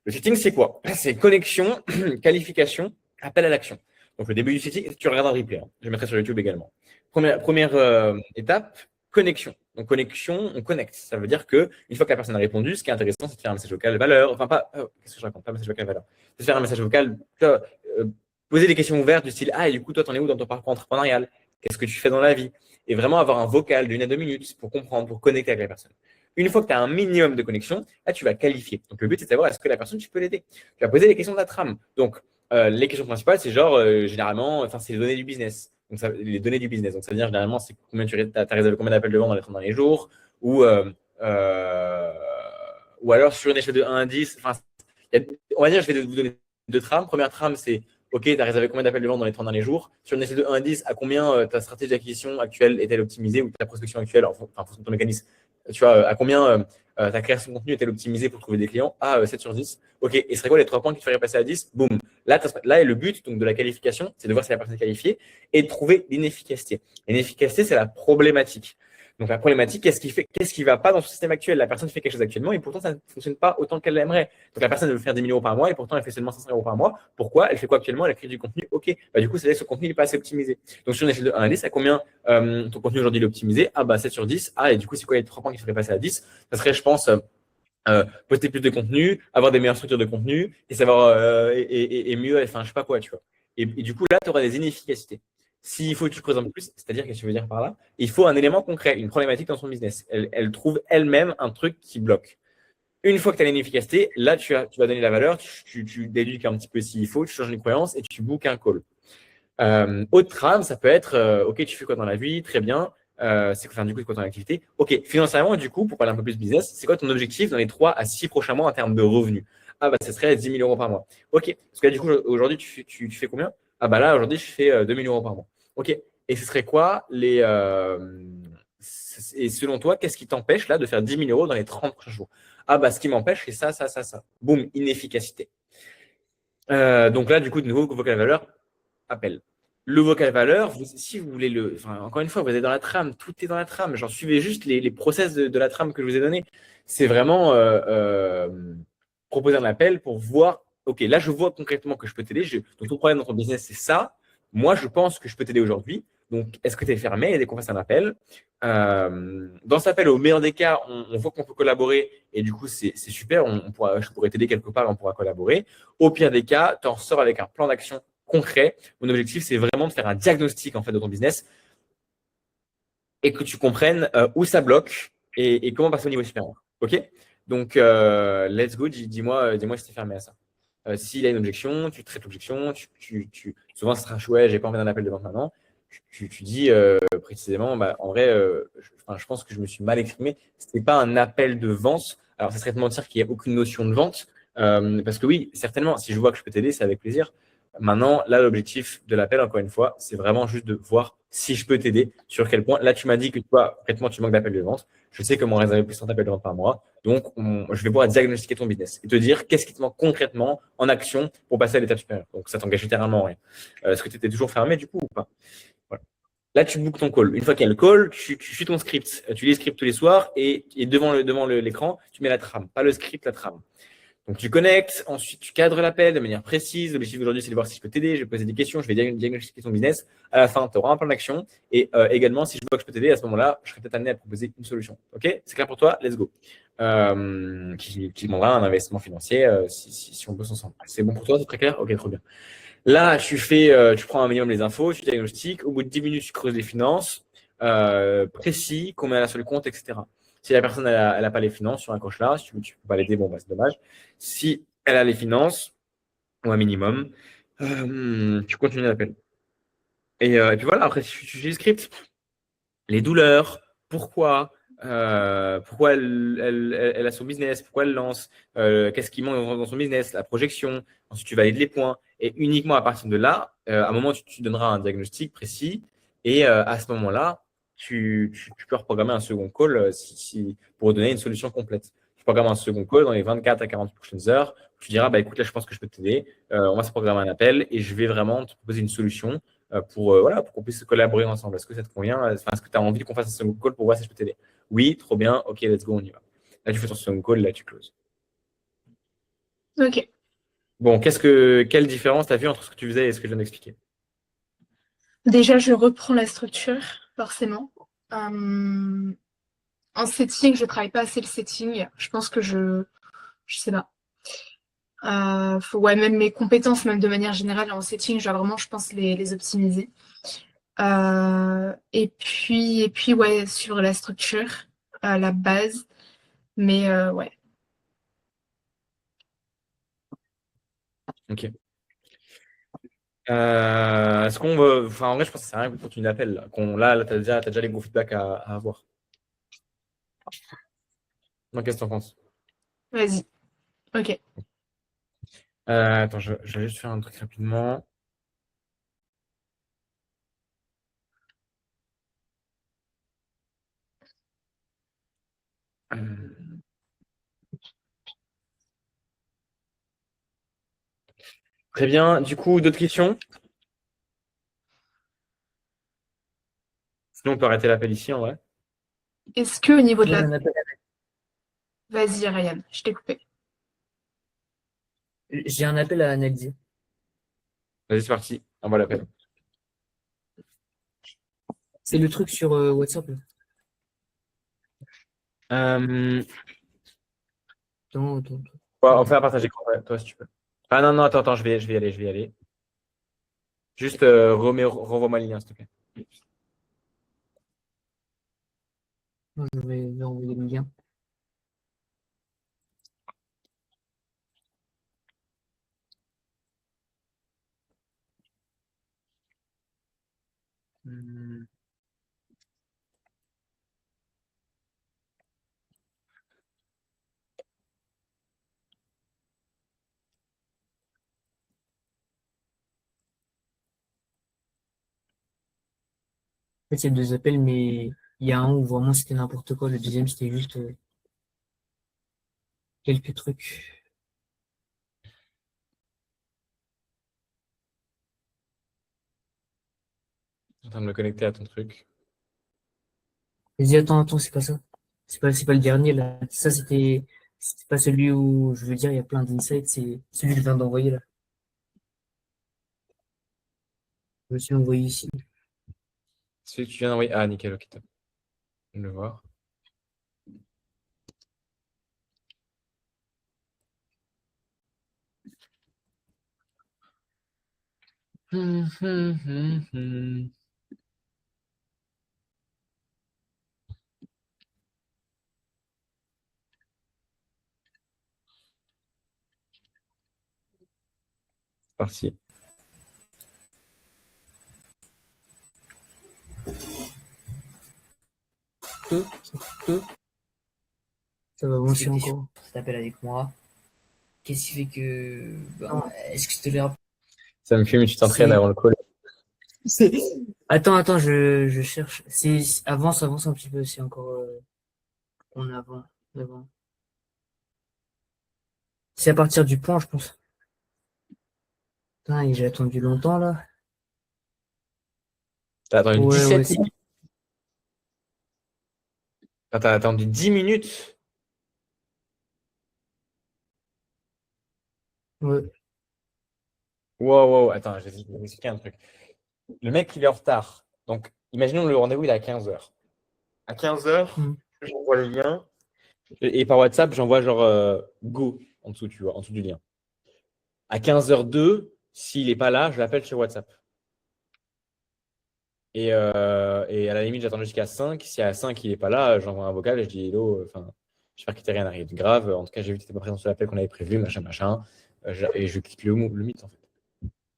Le sitting, c'est quoi? C'est connexion, qualification, appel à l'action. Donc, le début du sitting, tu regardes un replay. Hein. Je le mettrai sur YouTube également. Première étape, connexion. Donc, connexion, on connecte. Ça veut dire que une fois que la personne a répondu, ce qui est intéressant, c'est de faire un message vocal valeur. Enfin, pas. Qu'est-ce que je raconte? Pas un message vocal valeur. C'est de faire un message vocal. Poser des questions ouvertes du style: ah, et du coup, toi, t'en es où dans ton parcours entrepreneurial? Qu'est-ce que tu fais dans la vie? Et vraiment avoir un vocal d'1 à 2 minutes pour comprendre, pour connecter avec la personne. Une fois que tu as un minimum de connexion, là, tu vas qualifier. Donc, le but, c'est de savoir est-ce que la personne, tu peux l'aider. Tu vas poser les questions de la trame. Donc, les questions principales, c'est genre, généralement, c'est les données du business. Donc, les données du business. Donc, ça veut dire, généralement, c'est combien tu as réservé combien d'appels de vente dans les 30 derniers jours ou, ou alors sur une échelle de 1 à 10. On va dire, je vais vous donner deux trames. Première trame, c'est OK, tu as réservé combien d'appels de vente dans les 30 derniers jours. Sur une échelle de 1 à 10, à combien ta stratégie d'acquisition actuelle est-elle optimisée ou ta prospection actuelle, en fonction de ton mécanisme. Tu vois, à combien ta création de contenu est-elle optimisée pour trouver des clients? 7 sur 10. OK, et ce serait quoi les 3 points qui te feraient passer à 10? Boum. Là, le but donc, de la qualification, c'est de voir si la personne est qualifiée et de trouver l'inefficacité. L'inefficacité, c'est la problématique. Donc, la problématique, qu'est-ce qui ne va pas dans son système actuel? La personne fait quelque chose actuellement et pourtant, ça ne fonctionne pas autant qu'elle l'aimerait. Donc, la personne veut faire 10 000 euros par mois et pourtant, elle fait seulement 500 euros par mois. Pourquoi? Elle fait quoi actuellement? Elle crée du contenu. OK. Du coup, c'est-à-dire que ce contenu n'est pas assez optimisé. Donc, sur une échelle de 1 à 10, à combien ton contenu aujourd'hui est optimisé? 7 sur 10. Et du coup, c'est quoi les 3 points qui feraient passer à 10? Ça serait, je pense, poster plus de contenu, avoir des meilleures structures de contenu et savoir et mieux, enfin, je sais pas quoi, tu vois. Et du coup, là, tu auras des inefficacités. S'il faut que tu creuses un peu plus, c'est-à-dire, qu'est-ce que tu veux dire par là? Il faut un élément concret, une problématique dans son business. Elle trouve elle-même un truc qui bloque. Une fois que tu as l'inefficacité, là, tu vas donner la valeur, tu déduis un petit peu s'il faut, tu changes une croyance et tu bookes un call. Autre trame, ça peut être OK, tu fais quoi dans la vie? Très bien. Du coup, c'est quoi ton activité? OK, financièrement, du coup, pour parler un peu plus business, c'est quoi ton objectif dans les 3 à 6 prochains mois en termes de revenus? Ça serait 10 000 euros par mois. OK, parce que là, du coup, aujourd'hui, tu fais combien? Là, aujourd'hui, je fais 2 000 euros par mois. OK, et ce serait quoi et selon toi, qu'est-ce qui t'empêche là de faire 10 000 euros dans les 30 prochains jours? Ce qui m'empêche, c'est ça, ça, ça, ça. Boum, inefficacité. Donc là, du coup, de nouveau, vocal valeur, appel. Le vocal valeur, si vous voulez encore une fois, vous êtes dans la trame, tout est dans la trame. J'en suivez juste les process de la trame que je vous ai donné. C'est vraiment proposer un appel pour voir, OK, là, je vois concrètement que je peux t'aider. Donc, ton problème dans ton business, c'est ça. Moi, je pense que je peux t'aider aujourd'hui. Donc, est-ce que tu es fermé? Et qu'on fasse un appel. Dans cet appel, au meilleur des cas, on voit qu'on peut collaborer et du coup, c'est super. Je pourrais t'aider quelque part, on pourra collaborer. Au pire des cas, tu en sors avec un plan d'action concret. Mon objectif, c'est vraiment de faire un diagnostic en fait de ton business et que tu comprennes où ça bloque et comment passer au niveau supérieur. OK? Donc, let's go. Dis-moi si tu es fermé à ça. S'il y a une objection, tu traites l'objection. Souvent, ça sera chouette, j'ai pas envie d'un appel de vente maintenant. Tu dis précisément, en vrai, je pense que je me suis mal exprimé. Ce n'est pas un appel de vente. Alors, ça serait de mentir qu'il n'y a aucune notion de vente. Parce que oui, certainement, si je vois que je peux t'aider, c'est avec plaisir. Maintenant, là, l'objectif de l'appel, encore une fois, c'est vraiment juste de voir si je peux t'aider, sur quel point. Là, tu m'as dit que toi, concrètement, tu manques d'appels de vente. Je sais comment réserver plus de 100 appels de vente par mois. Donc, je vais pouvoir diagnostiquer ton business et te dire qu'est-ce qui te manque concrètement en action pour passer à l'étape supérieure. Donc, ça t'engage littéralement rien. Est-ce que tu étais toujours fermé du coup ou pas? Voilà. Là, tu bookes ton call. Une fois qu'il y a le call, tu suis ton script. Tu lis le script tous les soirs et devant l'écran, tu mets la trame. Pas le script, la trame. Donc, tu connectes, ensuite tu cadres l'appel de manière précise. L'objectif d'aujourd'hui, c'est de voir si je peux t'aider. Je vais poser des questions, je vais diagnostiquer ton business. À la fin, tu auras un plan d'action. Et également, si je vois que je peux t'aider, à ce moment-là, je serai peut-être amené à proposer une solution. OK? C'est clair pour toi? Let's go. Qui demandera un investissement financier si on bosse ensemble. C'est bon pour toi? C'est très clair? OK, trop bien. Là, tu prends un minimum les infos, tu diagnostiques. Au bout de 10 minutes, tu creuses les finances, précis, combien elle a sur le compte, etc. Si la personne elle a pas les finances sur un coche là, si tu ne peux pas l'aider, c'est dommage. Si elle a les finances, ou un minimum, tu continues l'appel. Et puis voilà, après, tu lis le script, les douleurs, pourquoi, pourquoi elle a son business, pourquoi elle lance, qu'est-ce qui manque dans son business, la projection. Ensuite, tu valides les points. Et uniquement à partir de là, à un moment, tu donneras un diagnostic précis. Et à ce moment-là, tu peux reprogrammer un second call pour donner une solution complète. Tu programmes un second call dans les 24 à 40 prochaines heures. Tu diras, bah, écoute, là, je pense que je peux t'aider. On va se programmer un appel et je vais vraiment te proposer une solution voilà, pour qu'on puisse collaborer ensemble. Est-ce que ça te convient? Est-ce que tu as envie qu'on fasse un second call pour voir si je peux t'aider? Oui, trop bien. Ok, let's go, on y va. Là, tu fais ton second call, là, tu closes. Ok. Bon, quelle différence tu as vu entre ce que tu faisais et ce que je viens d'expliquer? Déjà, je reprends la structure, forcément. En setting, je travaille pas assez le setting. Je pense que je sais pas. Ouais, même mes compétences, même de manière générale en setting, je dois vraiment, je pense, les optimiser. Et puis, ouais, sur la structure, la base. Mais ouais. Ok. Est-ce qu'on veut. Enfin, en vrai, je pense que c'est rien que continuer l'appel. Là, tu as déjà les gros feedbacks à avoir. Donc, qu'est-ce que tu en penses? Vas-y. Ok. Attends, je vais juste faire un truc rapidement. Très bien. Du coup, d'autres questions? Sinon, on peut arrêter l'appel ici, en vrai. Est-ce que au niveau de Moi, la... j'ai un appel, Vas-y, Ryan, je t'ai coupé. j'ai un appel à analyser. Vas-y, c'est parti. Envoie l'appel. C'est le truc sur WhatsApp, là. Euh, Attends. Ouais, on fait un partage écran, ouais, toi, si tu peux. Ah non, non, attends, je vais y aller. Juste renvoie-moi le lien, s'il te plaît. Je vais envoyer le lien. Hmm. En fait, il y a deux appels, mais il y a un où vraiment c'était n'importe quoi. Le deuxième, c'était juste quelques trucs. Je suis en train de me connecter à ton truc. Vas-y, attends, c'est pas ça. C'est pas le dernier, là. Ça, c'était pas celui où, je veux dire, il y a plein d'insights. C'est celui que je viens d'envoyer, là. Je me suis envoyé ici. Celui que tu viens d'envoyer. Ah, nickel, ok, top. Je vais le voir. Parti. Peu, peu. Ça va avancer encore. Ça t'appelle avec moi. Qu'est-ce qui fait que, est-ce que je te l'ai rappelé? Ça me fume, tu t'entraînes avant le call. Attends, je cherche. Avance un petit peu, c'est encore en avant. C'est à partir du point, je pense. Putain, et j'ai attendu longtemps là. T'as attendu Ouais, 17 minutes. T'as attendu 10 minutes. ouais. Wow. Attends, je vais vous expliquer un truc. Le mec, il est en retard. Donc, imaginons le rendez-vous, il est à 15h. À 15h, Mm. j'envoie le lien. Et par WhatsApp, j'envoie genre go en dessous, tu vois, en dessous du lien. À 15h02, s'il n'est pas là, je l'appelle sur WhatsApp. Et à la limite, j'attends jusqu'à 5. Si à 5, il n'est pas là, j'envoie un vocal et je dis hello, j'espère qu'il t'est rien arrivé de grave. En tout cas, j'ai vu que tu n'étais pas présent sur l'appel qu'on avait prévu, machin. Et je quitte le mythe, en fait.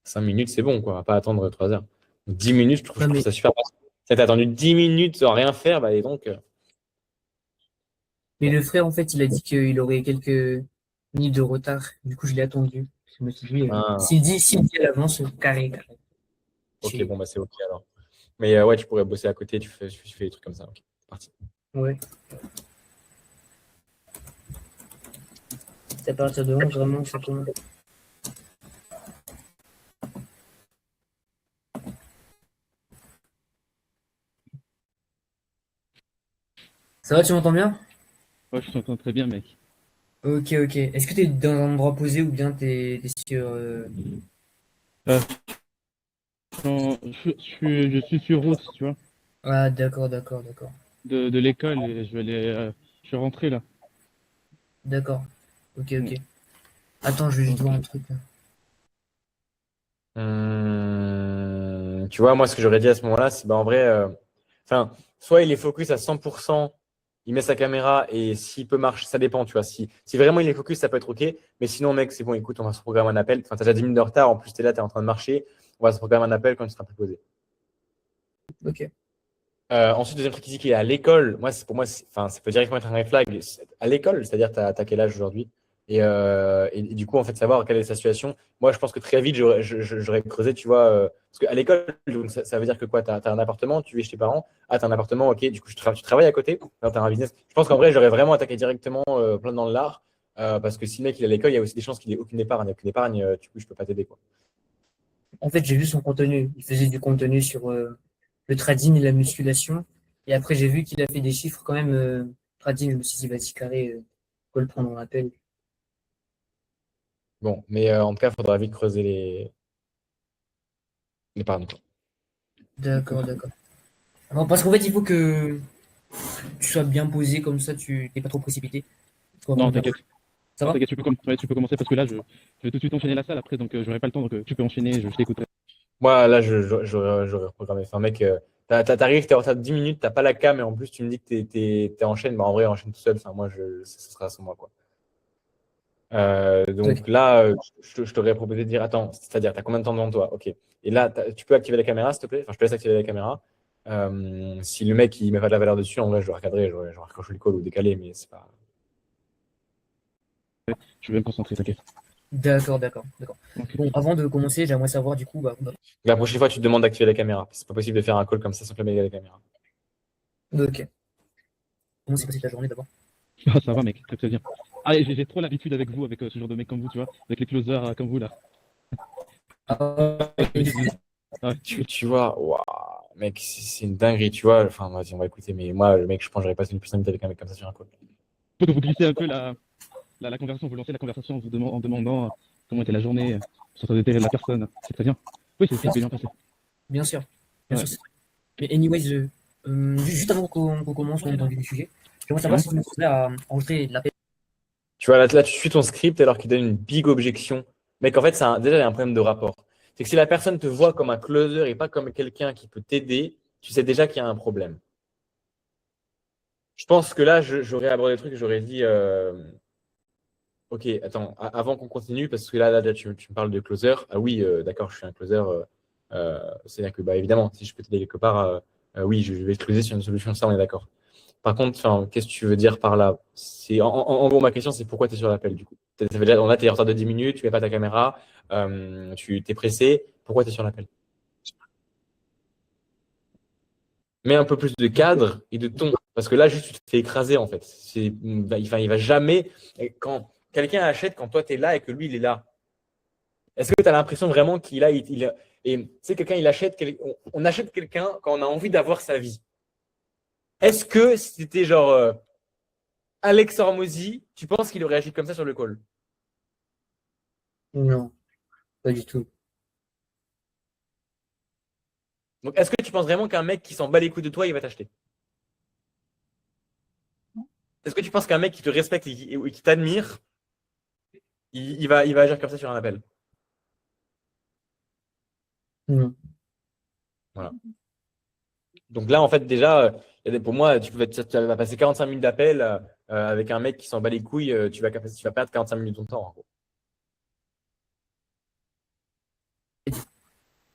5 minutes, c'est bon, quoi. On va pas attendre 3 heures. 10 minutes, je trouve Non, mais ça super. Si t'as attendu 10 minutes sans rien faire, bah, et donc. Mais le frère, en fait, il a dit qu'il aurait quelques minutes de retard. Du coup, je l'ai attendu. Je me suis dit, Ah, s'il dit à l'avance, carré, carré. ok, bon, bah c'est ok alors. Mais ouais, tu pourrais bosser à côté, tu fais des trucs comme ça. Ok, c'est parti. Ouais. C'est à partir de 11, vraiment, ça commence. Ça va, tu m'entends bien? Ouais, je t'entends très bien, mec. Ok, ok. Est-ce que t'es dans un endroit posé ou bien t'es sur... Euh, je suis sur route, tu vois, Ah, d'accord, d'accord, d'accord. de l'école et je suis rentré là. D'accord. Ok, Mm. ok. Attends, je vais juste Donc, voir un truc. Tu vois, moi, ce que j'aurais dit à ce moment-là, c'est bah, en vrai, enfin, soit il est focus à 100%, il met sa caméra et s'il peut marcher, ça dépend, tu vois. Si vraiment il est focus, ça peut être OK. Mais sinon, mec, c'est bon, écoute, on va se programmer un appel. Enfin, t'as déjà 10 minutes de retard, en plus, t'es là, t'es en train de marcher. On va se programmer un appel quand tu seras plus posé. Ok. Ensuite, deuxième truc qui dit qu'il est à l'école. Moi, pour moi, enfin, ça peut directement être un red flag. À l'école, c'est-à-dire, t'as quel âge aujourd'hui? Et du coup, en fait, savoir quelle est sa situation. Moi, je pense que très vite, j'aurais creusé, tu vois. Parce qu'à l'école, donc, ça veut dire que quoi? T'as un appartement, tu vis chez tes parents. Ah, t'as un appartement, ok. Du coup, tu travailles à côté. Non, t'as un business. Je pense qu'en vrai, j'aurais vraiment attaqué directement plein dans l'art. Parce que si le mec il est à l'école, il y a aussi des chances qu'il ait aucune épargne. Aucune épargne, du coup, je peux pas t'aider, quoi. En fait, j'ai vu son contenu. Il faisait du contenu sur le trading et la musculation. Et après, j'ai vu qu'il a fait des chiffres quand même. Trading, je me suis dit, vas-y, carré, faut le prendre en appel. Bon, mais en tout cas, il faudra vite creuser l'épargne, quoi. D'accord, d'accord. Non, parce qu'en fait, il faut que tu sois bien posé comme ça, tu n'es pas trop précipité. Faut non, vraiment bien- t'inquiète. Ça Non, va? t'inquiète, ouais, tu peux commencer parce que là, je vais tout de suite enchaîner la salle après, donc j'aurai pas le temps, donc tu peux enchaîner, je t'écouterai. Moi, là, j'aurais reprogrammé. Enfin, mec, t'arrives, t'es en retard de 10 minutes, t'as pas la cam, et en plus, tu me dis que t'es en chaîne. Bah, en vrai, enchaîne tout seul. Enfin, moi, ce sera sans moi, quoi. Ok. Donc là, je t'aurais proposé de dire, attends, c'est-à-dire, t'as combien de temps devant toi? Ok. Et là, tu peux activer la caméra, s'il te plaît? Enfin, je te laisse activer la caméra. Si le mec, il met pas de la valeur dessus, en vrai, je dois recadrer, j'aurais raccroché le call ou décalé, mais c'est pas. Je vais me concentrer, t'inquiète. D'accord, d'accord, d'accord. Ok. Bon, avant de commencer, j'aimerais savoir du coup, La prochaine fois, tu te demandes d'activer la caméra. C'est pas possible de faire un call comme ça sans allumer la caméra. ok. Comment s'est passée ta journée d'abord? Ah, ça va, mec, très très bien. Ah, et j'ai trop l'habitude avec vous, avec ce genre de mec comme vous, tu vois, avec les closers comme vous là. Ah, Ouais. Tu vois, waouh, mec, c'est une dinguerie, tu vois. Enfin, vas-y, on va écouter, mais moi, le mec, je pense que j'aurais passé une plus minutes avec un mec comme ça sur un call. Faut que vous glissez un peu la conversation, vous lancez la conversation en demandant comment était la journée, sur ça de la personne. C'est très bien. Oui, c'est bien passé. bien sûr. Bien Ouais. sûr. Mais anyways, juste avant qu'on commence, on est dans le sujet, j'aimerais savoir si tu me pouvais à enregistrer l'appel. Tu vois, là, tu suis ton script alors qu'il donne une big objection. Mec, en fait, déjà, il y a un problème de rapport. C'est que si la personne te voit comme un closer et pas comme quelqu'un qui peut t'aider, tu sais déjà qu'il y a un problème. Je pense que là, j'aurais abordé le truc, j'aurais dit, ok, attends, avant qu'on continue, parce que là tu me parles de closer. Ah oui, d'accord, je suis un closer. C'est-à-dire que, bah, évidemment, si je peux t'aider quelque part, oui, je vais te closer sur une solution, ça, on est d'accord. Par contre, qu'est-ce que tu veux dire par là? En gros, ma question, c'est pourquoi tu es sur l'appel, du coup? Ça fait déjà, là, tu es en retard de 10 minutes, tu mets pas ta caméra, tu t'es pressé. Pourquoi tu es sur l'appel? Mets un peu plus de cadre et de ton. Parce que là, juste, tu te fais écraser, en fait. Il va jamais. Quand quelqu'un achète, quand toi, tu es là et que lui, il est là, est-ce que tu as l'impression vraiment qu'il a. Et tu sais, quelqu'un, il achète. On achète quelqu'un quand on a envie d'avoir sa vie. Est-ce que c'était genre Alex Hormozy, tu penses qu'il aurait agi comme ça sur le call? Non, pas du tout. Donc, est-ce que tu penses vraiment qu'un mec qui s'en bat les couilles de toi, il va t'acheter? Est-ce que tu penses qu'un mec qui te respecte et qui t'admire, il va agir comme ça sur un appel? Non. Voilà. Donc là, en fait, déjà, pour moi, tu vas passer 45 minutes d'appel avec un mec qui s'en bat les couilles, tu vas perdre 45 minutes de ton temps, en gros.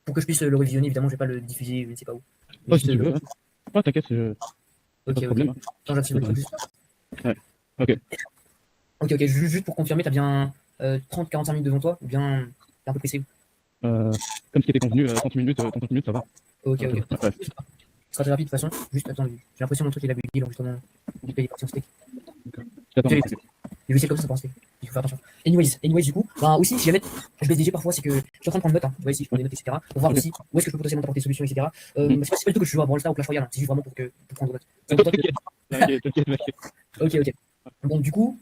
Pour que je puisse le revisionner, évidemment, je vais pas le diffuser, je ne sais pas où. Pas si Juste tu veux. Hein. Ah, t'inquiète, pas ok, de ok. problème. Hein. Attends, j'active le truc juste. Ouais. Ok. Ok, juste pour confirmer, tu as bien 30-45 minutes devant toi ou bien t'es un peu pressé? Comme ce qui était convenu, 30 minutes, ça va. Ok. Ouais. Stratégie rapide de toute façon. Juste attends, j'ai l'impression mon truc il a bugué l'enregistrement. Il est parti en steak. J'attends. Les logiciels comme ça part en steak. Il faut faire attention. Anyways, du coup, bah aussi, si jamais je BSDG parfois, c'est que je suis en train de prendre note, hein. Tu vois ici, je prends des notes, etc. Pour voir aussi où est-ce que je peux potentiellement t'apporter des solutions, etc. C'est pas du tout que je joue à Brawl Stars ou Clash Royale, hein. C'est juste vraiment pour prendre note. T'inquiète. Ok. Donc du coup,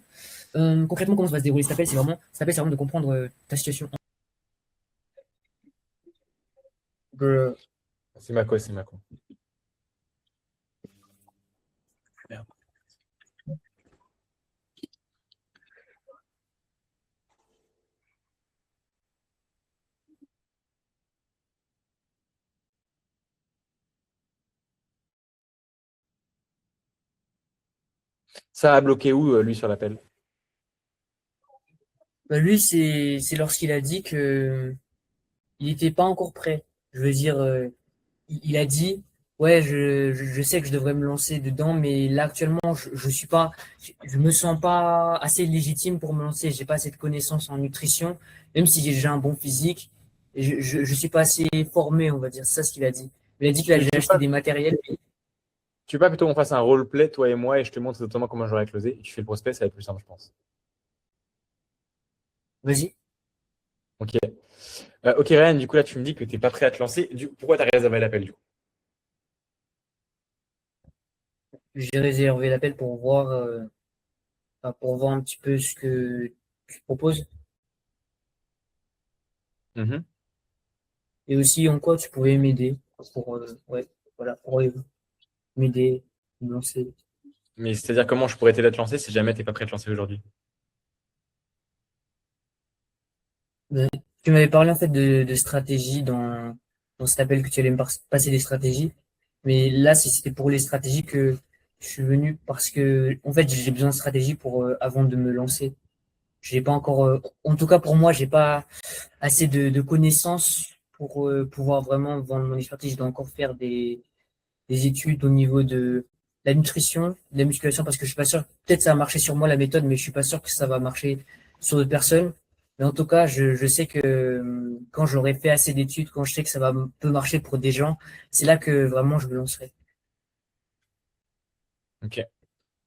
concrètement, comment ça va se dérouler cet appel? C'est vraiment de comprendre ta situation. C'est Mako. Merde. Ça a bloqué où, lui, sur l'appel? Bah, lui, c'est lorsqu'il a dit que il était pas encore prêt. Je veux dire, il a dit, ouais, je sais que je devrais me lancer dedans, mais là actuellement, je suis pas, je me sens pas assez légitime pour me lancer. J'ai pas assez de connaissances en nutrition, même si j'ai un bon physique. Et je suis pas assez formé, on va dire. C'est ça ce qu'il a dit. Il a dit qu'il allait acheter des matériels. Tu veux pas plutôt qu'on fasse un roleplay, toi et moi, et je te montre exactement comment j'aurais closé, et tu fais le prospect, ça va être plus simple, je pense. Vas-y. Ok. Ok, Ryan, du coup, là, tu me dis que tu n'es pas prêt à te lancer. Pourquoi tu as réservé l'appel, du coup? J'ai réservé l'appel pour voir un petit peu ce que tu proposes. Mhm. Et aussi en quoi tu pouvais m'aider pour m'aider, me lancer. Mais c'est-à-dire comment je pourrais t'aider à te lancer si jamais tu n'es pas prêt à te lancer aujourd'hui? Ben, tu m'avais parlé en fait de stratégie dans cet appel que tu allais me passer des stratégies. Mais là, c'était pour les stratégies que je suis venu parce que en fait j'ai besoin de stratégie pour avant de me lancer. J'ai pas encore, en tout cas pour moi, j'ai pas assez de connaissances pour pouvoir vraiment vendre mon expertise. Je dois encore faire des études au niveau de la nutrition, de la musculation, parce que je suis pas sûr, peut-être ça a marché sur moi la méthode, mais je suis pas sûr que ça va marcher sur d'autres personnes. Mais en tout cas, je sais que quand j'aurai fait assez d'études, quand je sais que peut marcher pour des gens, c'est là que vraiment je me lancerai. Ok.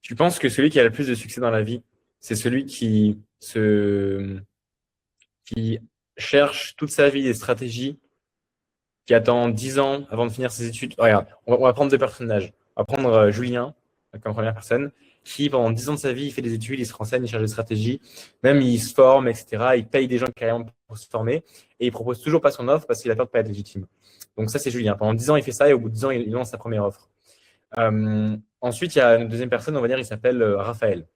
Tu penses que celui qui a le plus de succès dans la vie, c'est celui qui cherche toute sa vie des stratégies, qui attend 10 ans avant de finir ses études? Regarde, on va prendre deux personnages. On va prendre Julien comme première personne, qui pendant 10 ans de sa vie, il fait des études, il se renseigne, il cherche des stratégies, même il se forme, etc. Il paye des gens carrément pour se former et il propose toujours pas son offre parce qu'il a peur de pas être légitime. Donc ça, c'est Julien. Pendant 10 ans, il fait ça et au bout de 10 ans, il lance sa première offre. Ensuite, il y a une deuxième personne, on va dire, il s'appelle Raphaël.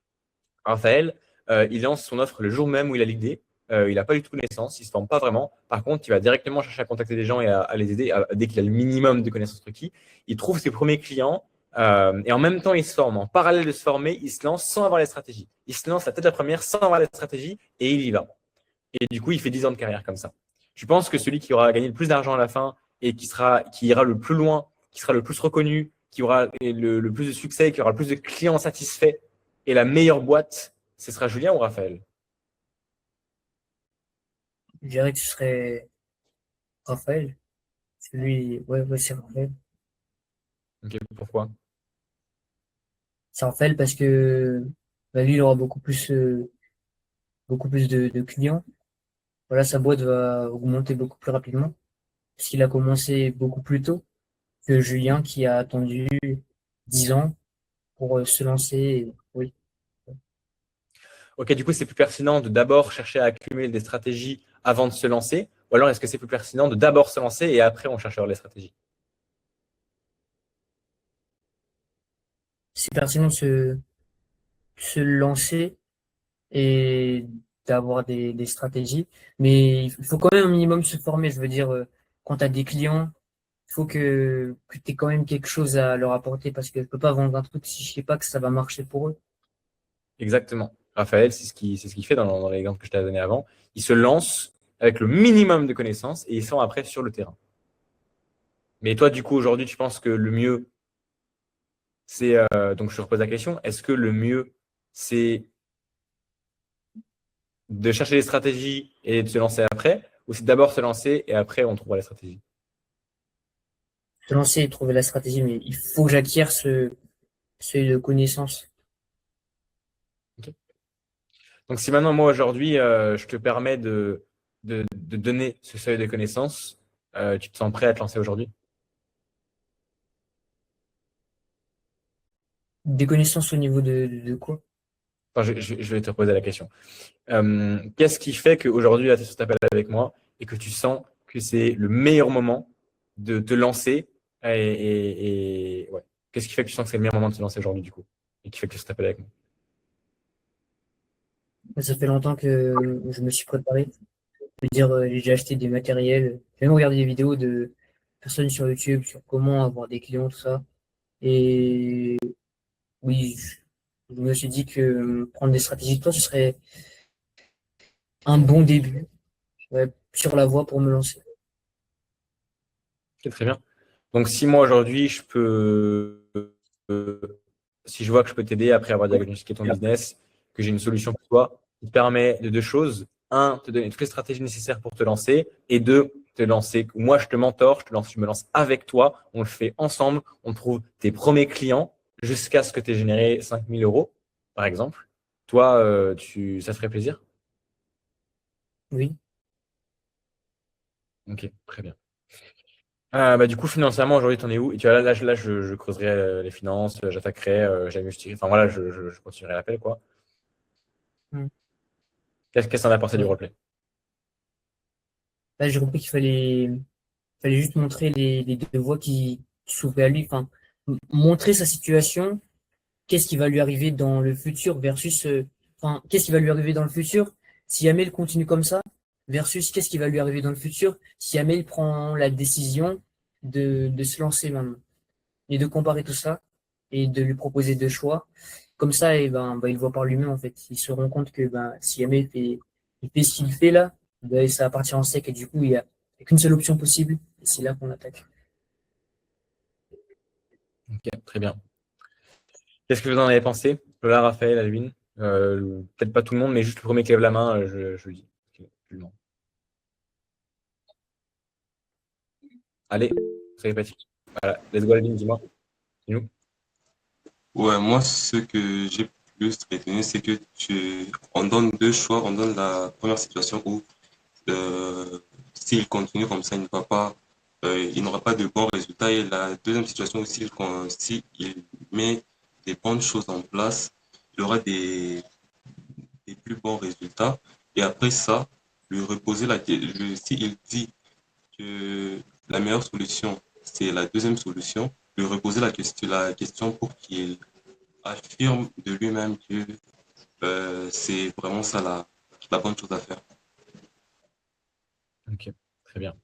Raphaël, il lance son offre le jour même où il a l'idée. Il n'a pas du tout connaissance, il ne se forme pas vraiment. Par contre, il va directement chercher à contacter des gens et à les aider dès qu'il a le minimum de connaissances requis. Il trouve ses premiers clients et en même temps, il se forme. En parallèle de se former, il se lance sans avoir les stratégies. Il se lance la tête la première sans avoir les stratégies et il y va. Et du coup, il fait 10 ans de carrière comme ça. Je pense que celui qui aura gagné le plus d'argent à la fin et qui ira le plus loin, qui sera le plus reconnu, qui aura le plus de succès, qui aura le plus de clients satisfaits et la meilleure boîte, ce sera Julien ou Raphaël? Je dirais que ce serait Raphaël. Ouais, c'est Raphaël. Ok, pourquoi? C'est Raphaël parce que bah, lui, il aura beaucoup plus de clients. Voilà, sa boîte va augmenter beaucoup plus rapidement parce qu'il a commencé beaucoup plus tôt que Julien qui a attendu 10 ans pour se lancer. Oui. Ok, du coup, c'est plus pertinent de d'abord chercher à accumuler des stratégies avant de se lancer, ou alors est-ce que c'est plus pertinent de d'abord se lancer et après on cherchera les stratégies? C'est pertinent de se lancer et d'avoir des stratégies, mais il faut quand même un minimum se former. Je veux dire, quand tu as des clients, il faut que tu aies quand même quelque chose à leur apporter parce que je peux pas vendre un truc si je sais pas que ça va marcher pour eux. Exactement. Raphaël, c'est ce qu'il fait dans l'exemple que je t'ai donné avant. Il se lance avec le minimum de connaissances et il sent après sur le terrain. Mais toi, du coup, aujourd'hui, tu penses que le mieux, c'est donc je te repose la question, est-ce que le mieux, C'est de chercher des stratégies et de se lancer après, ou c'est d'abord se lancer et après on trouvera la stratégie? Se lancer et trouver la stratégie, mais il faut que j'acquière ce seuil de connaissance. Donc, si maintenant, moi, aujourd'hui, je te permets de donner ce seuil de connaissances, tu te sens prêt à te lancer aujourd'hui? Des connaissances au niveau de quoi? Enfin, je vais te poser la question. Qu'est-ce qui fait qu'aujourd'hui, là, tu es sur ta appel avec moi et que tu sens que c'est le meilleur moment de te lancer ouais. Qu'est-ce qui fait que tu sens que c'est le meilleur moment de te lancer aujourd'hui, du coup, et qui fait que tu t'appelles avec moi? Ça fait longtemps que je me suis préparé. Je veux dire, j'ai déjà acheté des matériels, j'ai même regardé des vidéos de personnes sur YouTube sur comment avoir des clients, tout ça. Et oui, je me suis dit que prendre des stratégies de toi, ce serait un bon début, ouais, sur la voie pour me lancer. C'est très bien. Donc, si moi, aujourd'hui, si je vois que je peux t'aider après avoir diagnostiqué ton business, que j'ai une solution pour toi qui te permet de deux choses. Un, te donner toutes les stratégies nécessaires pour te lancer. Et deux, te lancer. Moi, je te mentor, je me lance avec toi. On le fait ensemble. On trouve tes premiers clients jusqu'à ce que tu aies généré 5 000 euros, par exemple. Toi, ça te ferait plaisir? Oui. Ok, très bien. Bah, du coup, financièrement, aujourd'hui, tu en es où? Et tu vois, là, je creuserai les finances, j'attaquerai, j'ajusterai. Enfin, voilà, je continuerai l'appel, quoi. Hmm. Qu'est-ce que ça en a pensé du Ouais. roleplay? Là, j'ai compris qu'il fallait juste montrer les deux voies qui s'ouvraient à lui. Enfin, montrer sa situation, qu'est-ce qui va lui arriver dans le futur versus, enfin, qu'est-ce qui va lui arriver dans le futur si jamais il continue comme ça, versus qu'est-ce qui va lui arriver dans le futur si jamais il prend la décision de se lancer maintenant. Et de comparer tout ça et de lui proposer deux choix. Comme ça, et il voit par lui-même, en fait. Il se rend compte que si jamais il fait ce qu'il fait là, ça va partir en sec et du coup, il y a qu'une seule option possible. Et c'est là qu'on attaque. Ok, très bien. Qu'est-ce que vous en avez pensé? Lola, Raphaël, Alvin? Peut-être pas tout le monde, mais juste le premier qui lève la main, je le dis. Ok, je le demande. Allez, soyez pas timide. Voilà, let's go, Alvin, dis-moi. Dis-nous. Ouais, moi, ce que j'ai plus retenu, c'est que on donne deux choix. On donne la première situation où s'il continue comme ça, il n'aura pas de bons résultats. Et la deuxième situation où s'il met des bonnes choses en place, il aura des plus bons résultats. Et après ça, lui reposer s'il dit que la meilleure solution, c'est la deuxième solution, lui reposer la question pour qu'il affirme de lui-même que c'est vraiment ça la bonne chose à faire. Ok, très bien.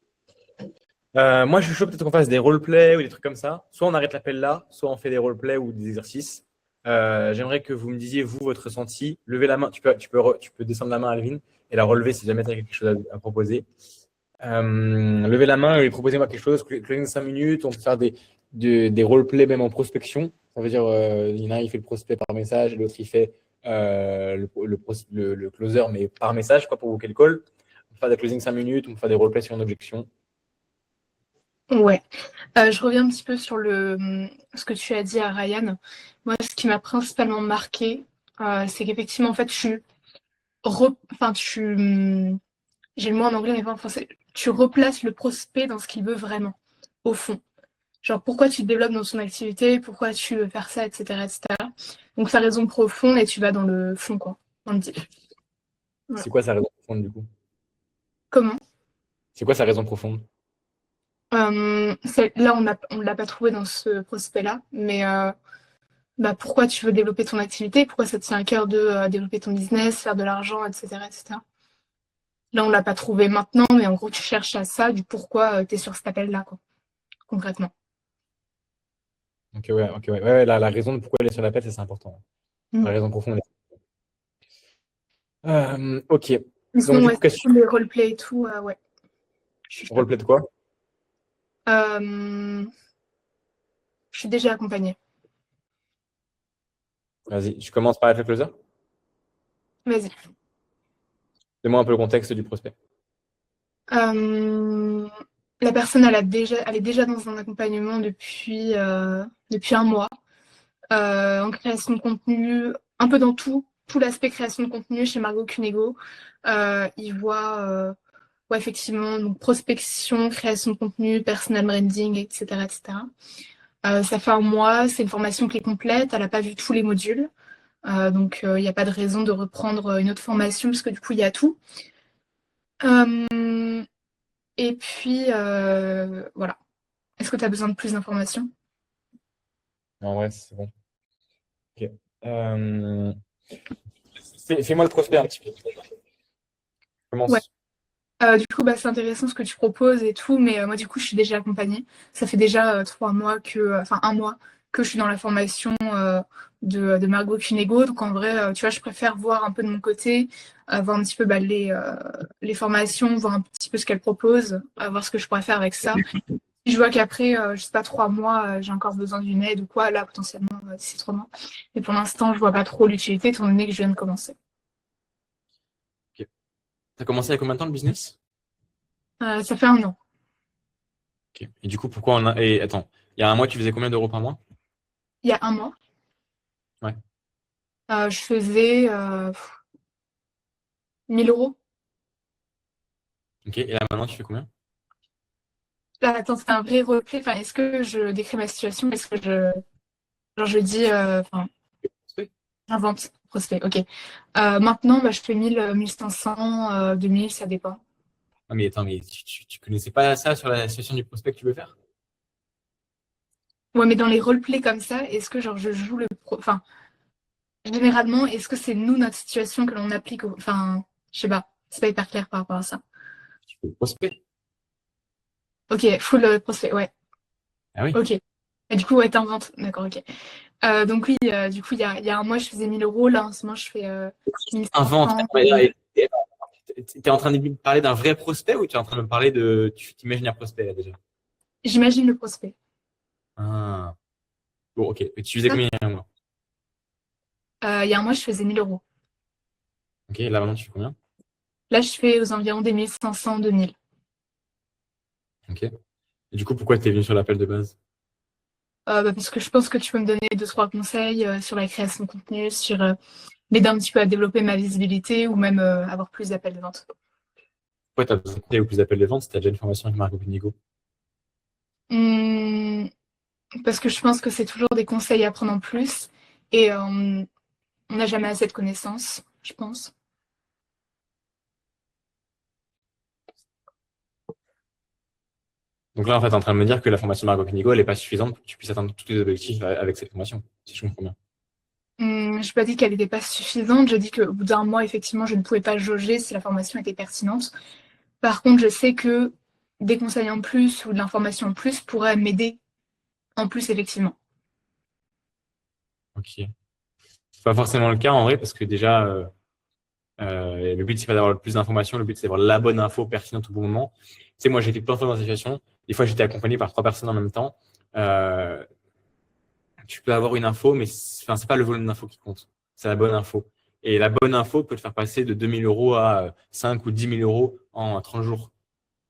Moi, je suis chaud peut-être qu'on fasse des roleplays ou des trucs comme ça. Soit on arrête l'appel là, soit on fait des roleplays ou des exercices. J'aimerais que vous me disiez, vous, votre ressenti. Levez la main, tu peux descendre la main, Alvin, et la relever si jamais tu as quelque chose à proposer. Levez la main et proposez-moi quelque chose. Closing 5 minutes, on peut faire des roleplays même en prospection. Ça veut dire, il y en a un, il fait le prospect par message, l'autre, il fait le closer, mais par message, quoi, pour booker le call. On peut faire des closing 5 minutes, on peut faire des roleplays sur une objection. Ouais. Je reviens un petit peu sur ce que tu as dit à Ryan. Moi, ce qui m'a principalement marqué, c'est qu'effectivement, en fait, j'ai le mot en anglais, mais pas en français. Tu replaces le prospect dans ce qu'il veut vraiment, au fond. Genre, pourquoi tu te développes dans son activité, pourquoi tu veux faire ça, etc., etc. Donc, sa raison profonde et tu vas dans le fond, quoi, dans le deep. Voilà. C'est quoi sa raison profonde, du coup? Comment? C'est quoi sa raison profonde? Là, on ne l'a pas trouvé dans ce prospect-là, mais pourquoi tu veux développer ton activité, pourquoi ça te tient à cœur de développer ton business, faire de l'argent, etc., etc. Là, on ne l'a pas trouvé maintenant, mais en gros, tu cherches à ça, du pourquoi tu es sur cet appel-là, quoi, concrètement. Ok, ouais, ok, ouais. Ouais, la raison de pourquoi elle est sur l'appel, c'est important. La raison profonde. Ok. Donc, Sinon, du ouais, coup, question. les roleplay et tout, ouais. Roleplay de quoi? Je suis déjà accompagnée. Vas-y, je commence par être le closer. Vas-y. Donne-moi un peu le contexte du prospect. La personne, elle est déjà dans un accompagnement depuis un mois, en création de contenu, un peu dans tout l'aspect création de contenu chez Margot Cunego. Il voit effectivement donc prospection, création de contenu, personal branding, etc., etc. Ça fait un mois, c'est une formation qui est complète, elle n'a pas vu tous les modules, donc il n'y a pas de raison de reprendre une autre formation parce que du coup il y a tout. Et puis voilà. Est-ce que tu as besoin de plus d'informations? En vrai, c'est bon. Ok. Fais-moi le prospect un petit peu. Commence. Ouais. Du coup, c'est intéressant ce que tu proposes et tout, mais moi, du coup, je suis déjà accompagnée. Ça fait déjà 3 mois un mois que je suis dans la formation de Margot Cunego. Donc, en vrai, tu vois, je préfère voir un peu de mon côté, voir un petit peu les formations, voir un petit peu ce qu'elle propose, voir ce que je pourrais faire avec ça. Si je vois qu'après, je sais pas, 3 mois, j'ai encore besoin d'une aide ou quoi, là, potentiellement, d'ici 3 mois. Mais pour l'instant, je vois pas trop l'utilité, étant donné que je viens de commencer. Tu as commencé il y a combien de temps le business? Ça fait 1 an. Ok. Et du coup, pourquoi on a. Et attends, il y a un mois, tu faisais combien d'euros par mois? Il y a 1 mois. Ouais. Je faisais 1000 euros. Ok. Et là, maintenant, tu fais combien? Là, attends, c'est un vrai replay. Enfin, est-ce que je décris ma situation? Est-ce que je dis, j'invente prospect? Ok. Maintenant, je fais 1000, 1500, 2000, ça dépend. Ah, mais attends, mais tu connaissais pas ça sur la situation du prospect que tu veux faire? Ouais, mais dans les roleplays comme ça, est-ce que je joue Enfin, généralement, est-ce que c'est nous, notre situation que l'on applique Enfin, je sais pas. C'est pas hyper clair par rapport à ça. Tu fais le prospect. Ok, full prospect, ouais. Ah oui. Ok. Et du coup, ouais, t'inventes. D'accord, ok. Donc oui, du coup, il y a un mois, je faisais 1000 euros. Là, en ce moment, je fais Invente. 1500. T'es en train de me parler d'un vrai prospect ou tu es en train de me parler de. Tu t'imagines un prospect là déjà? J'imagine le prospect. Ah. Bon, ok. Et tu faisais combien il y a un mois? Il y a un mois, je faisais 1000 euros. Ok. Là, maintenant, tu fais combien? Là, je fais aux environs des 1500, 2000. Ok. Et du coup, pourquoi tu es venu sur l'appel de base? Parce que je pense que tu peux me donner 2, 3 conseils sur la création de contenu, sur m'aider un petit peu à développer ma visibilité ou même avoir plus d'appels de vente. Pourquoi tu as besoin de plus d'appels de vente si tu as déjà une formation avec Marco Punigo? Hum, Parce que je pense que c'est toujours des conseils à prendre en plus et on n'a jamais assez de connaissances, je pense. Donc là, en fait, tu es en train de me dire que la formation de Marco Punigo, elle n'est pas suffisante pour que tu puisses atteindre tous tes objectifs avec cette formation, si je comprends bien. Je n'ai pas dit qu'elle n'était pas suffisante, j'ai dit qu'au bout d'un mois, effectivement, je ne pouvais pas jauger si la formation était pertinente. Par contre, je sais que des conseils en plus ou de l'information en plus pourraient m'aider en plus, effectivement. Ok. C'est pas forcément le cas en vrai, parce que déjà, le but, c'est pas d'avoir le plus d'informations, le but, c'est d'avoir la bonne info pertinente au bon moment. Tu sais, moi, j'ai été plein de fois dans cette situation. Des fois, j'étais accompagné par 3 personnes en même temps. Euh, Tu peux avoir une info, mais c'est pas le volume d'infos qui compte. C'est la bonne info. Et la bonne info peut te faire passer de 2 000 euros à 5 ou 10 000 euros en 30 jours.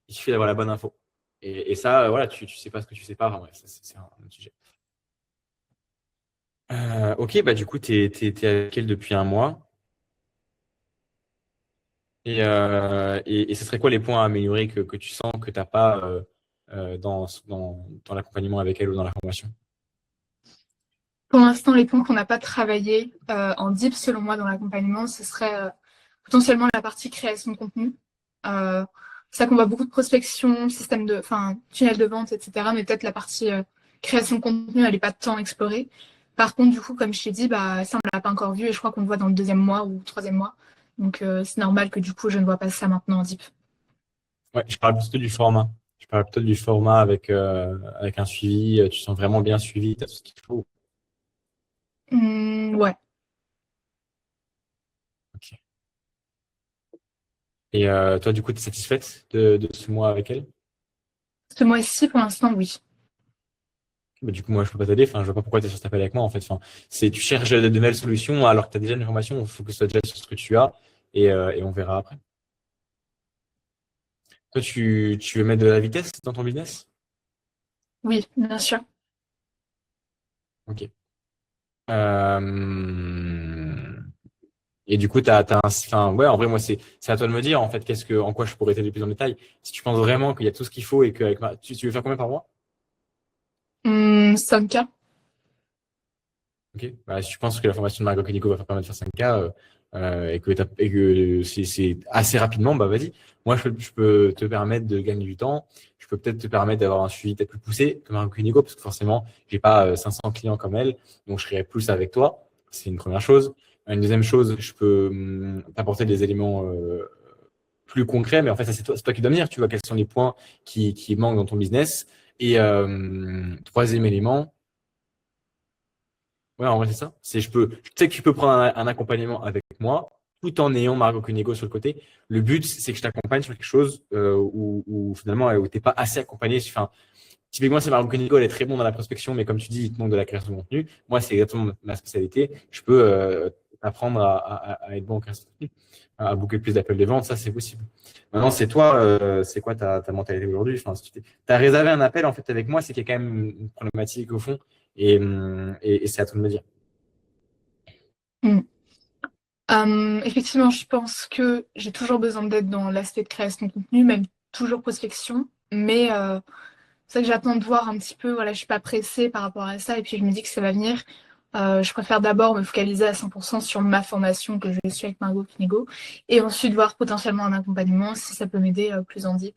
Il suffit d'avoir la bonne info. Et ça, voilà, tu sais pas ce que tu sais pas. Enfin, bref, c'est un autre sujet. Ok, bah du coup, t'es avec elle depuis un mois. Et ce serait quoi les points à améliorer que tu sens que tu n'as pas dans l'accompagnement avec elle ou dans la formation? Pour l'instant, les points qu'on n'a pas travaillé en deep, selon moi, dans l'accompagnement, ce serait potentiellement la partie création de contenu. C'est ça qu'on voit beaucoup de prospection, tunnel de vente, etc. Mais peut-être la partie création de contenu, elle n'est pas tant explorée. Par contre, du coup, comme je t'ai dit, ça, on ne l'a pas encore vu et je crois qu'on le voit dans le 2e mois ou 3e mois. Donc, c'est normal que du coup, je ne vois pas ça maintenant en deep. Ouais, je parle plutôt du format. Je parle plutôt du format avec un suivi. Tu sens vraiment bien suivi, tu as tout ce qu'il faut. Ouais. Ok. Et toi, du coup, tu es satisfaite de ce mois avec elle? Ce mois-ci, pour l'instant, oui. Bah, du coup, moi, je peux pas t'aider. Enfin, je vois pas pourquoi tu es sur cet appel avec moi, en fait. Enfin, tu cherches de nouvelles solutions alors que tu as déjà une information. Il faut que ce soit déjà sur ce que tu as et on verra après. Toi, tu veux mettre de la vitesse dans ton business? Oui, bien sûr. Ok. Euh, Et du coup, enfin, ouais, en vrai, moi, c'est à toi de me dire, en fait, en quoi je pourrais t'aider plus en détail. Si tu penses vraiment qu'il y a tout ce qu'il faut et que tu veux faire combien par mois? 5K. Ok. Bah, si tu penses que la formation de Margot Canico va permettre de faire 5K et que c'est assez rapidement, bah vas-y. Moi, je peux te permettre de gagner du temps. Je peux peut-être te permettre d'avoir un suivi peut-être plus poussé que Margot Canico parce que forcément, j'ai pas 500 clients comme elle, donc je serai plus avec toi. C'est une première chose. Une deuxième chose, je peux t'apporter des éléments plus concrets, mais en fait, ça, c'est toi qui dois me dire, tu vois, quels sont les points qui manquent dans ton business. Et troisième élément, ouais, en vrai, c'est ça. Je sais que tu peux prendre un accompagnement avec moi tout en ayant Margot Cunego sur le côté. Le but, c'est que je t'accompagne sur quelque chose où finalement, où t'es pas assez accompagné. Enfin, typiquement, si Margot Cunego, elle est très bon dans la prospection, mais comme tu dis, il te manque de la création de contenu. Moi, c'est exactement ma spécialité. Je peux apprendre à être bon en création de contenu, à booker plus d'appels de vente. Ça, c'est possible. Maintenant, c'est toi, c'est quoi ta mentalité aujourd'hui? Enfin, si tu as réservé un appel en fait avec moi, c'est qu'il y a quand même une problématique au fond et c'est à toi de me dire. Mm. Effectivement, je pense que j'ai toujours besoin d'aide dans l'aspect de création de contenu, même toujours prospection, mais c'est vrai que j'attends de voir un petit peu, voilà, je suis pas pressée par rapport à ça, et puis je me dis que ça va venir. Je préfère d'abord me focaliser à 100% sur ma formation que je suis avec Margot Cunego, et ensuite voir potentiellement un accompagnement si ça peut m'aider plus en deep.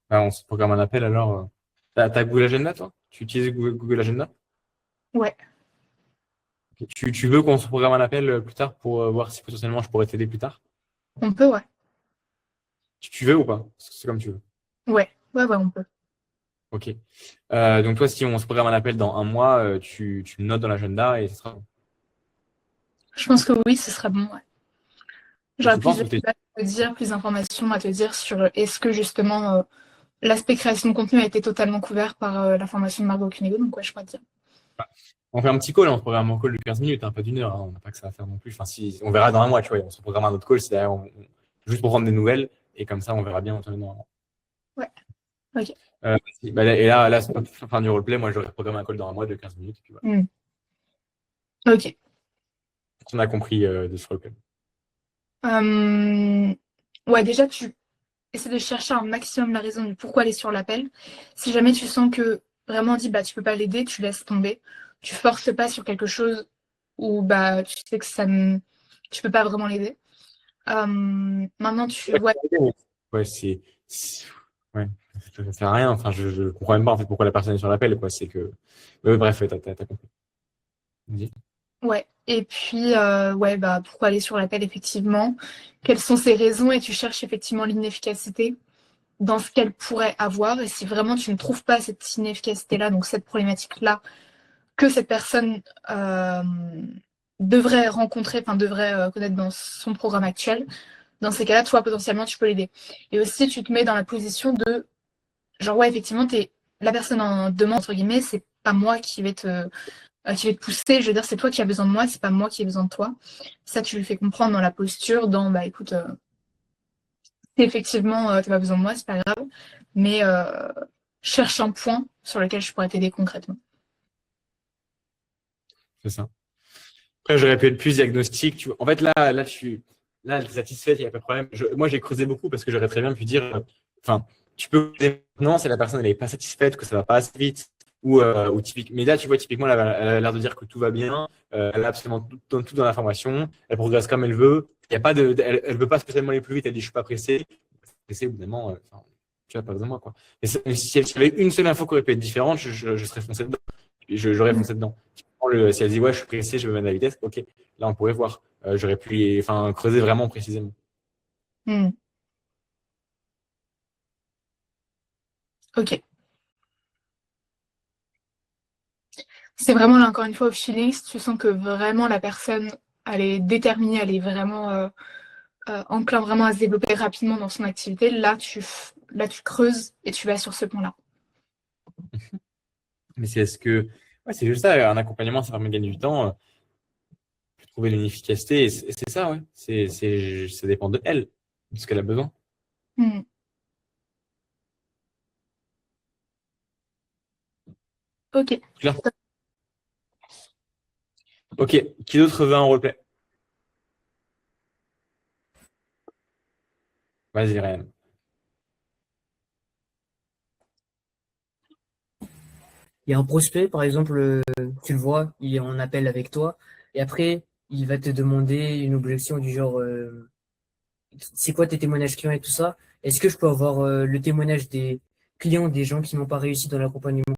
Ah, on se programme un appel alors. T'as Google Agenda, toi? Tu utilises Google Agenda? Ouais, Ok. Tu veux qu'on se programme un appel plus tard pour voir si potentiellement je pourrais t'aider plus tard? on peut, ouais. Tu veux ou pas? C'est comme tu veux. Ouais, on peut. Ok. Donc toi, si on se programme un appel dans un mois, tu le notes dans l'agenda et ce sera bon. Je pense que oui, ce serait bon, ouais. Et J'aurais tu plus penses de que t'es... feedback à te dire, plus d'informations à te dire sur est-ce que justement l'aspect création de contenu a été totalement couvert par la formation de Margot Cunego, donc ouais, je pourrais te dire. On fait un petit call, on se programme un call de 15 minutes, pas d'une heure. On n'a pas que ça à faire non plus. Enfin, si, on verra dans un mois, tu vois. On se programme un autre call, c'est derrière, juste pour prendre des nouvelles et comme ça, on verra bien. Ouais, ok. Et là c'est pas la fin du roleplay. Moi, j'aurais programmé un call dans un mois de 15 minutes. Et puis voilà. Ok. On a compris de ce roleplay. Ouais, déjà, tu essaies de chercher un maximum la raison du pourquoi elle est sur l'appel. Si jamais tu sens que vraiment on dit bah tu peux pas l'aider, tu laisses tomber. Tu forces pas sur quelque chose où bah tu sais que tu peux pas vraiment l'aider. Maintenant ouais, Ouais, ouais, ça sert à rien. Enfin, je comprends même pas en fait pourquoi la personne est sur l'appel, quoi. C'est que, bref, t'as compris. Vas-y. ouais. Et puis ouais, bah pourquoi aller sur l'appel effectivement? Quelles sont ses raisons? Et tu cherches effectivement l'inefficacité dans ce qu'elle pourrait avoir. Et si vraiment tu ne trouves pas cette inefficacité-là, donc cette problématique-là, que cette personne devrait rencontrer, enfin devrait connaître dans son programme actuel, dans ces cas-là, toi, potentiellement, tu peux l'aider. Et aussi, tu te mets dans la position de, genre, ouais, effectivement, t'es la personne en demande, entre guillemets, c'est pas moi qui vais te pousser, je veux dire, c'est toi qui as besoin de moi, c'est pas moi qui ai besoin de toi. Ça, tu lui fais comprendre dans la posture, dans, bah écoute, si effectivement, t'as pas besoin de moi, c'est pas grave, mais cherche un point sur lequel je pourrais t'aider concrètement. C'est ça. Après, j'aurais pu être plus diagnostic. En fait, là, t'es satisfaite, il n'y a pas de problème. Moi, j'ai creusé beaucoup parce que j'aurais très bien pu dire, enfin, tu peux maintenant, si la personne elle n'est pas satisfaite, que ça va pas assez vite, ou typique. Mais là, tu vois, typiquement, elle a l'air de dire que tout va bien, elle a absolument tout dans la formation, elle progresse comme elle veut. Il y a pas elle veut pas spécialement aller plus vite. Elle dit, je suis pas pressée. Pressée, évidemment, tu n'as pas besoin de moi, quoi. Mais si elle avait une seule info qui aurait pu être différente, je serais foncé dedans. J'aurais foncé dedans. Si elle dit ouais, je suis pressé, je veux mettre la vitesse, ok, là on pourrait voir. J'aurais pu creuser vraiment précisément. Ok. C'est vraiment là encore une fois au feeling, si tu sens que vraiment la personne, elle est déterminée, elle est vraiment enclin vraiment à se développer rapidement dans son activité, là tu creuses et tu vas sur ce point-là. Mais c'est est-ce que. Ouais, c'est juste ça, un accompagnement, ça permet de gagner du temps, trouver l'efficacité, et c'est ça, ouais. Ça dépend de elle, de ce qu'elle a besoin. Mhm. Ok. Clair. Ok, qui d'autre veut un roleplay? Vas-y, Ryan. Il y a un prospect, par exemple, tu le vois, il est en appel avec toi, et après, il va te demander une objection du genre, c'est quoi tes témoignages clients et tout ça? Est-ce que je peux avoir le témoignage des clients, des gens qui n'ont pas réussi dans l'accompagnement?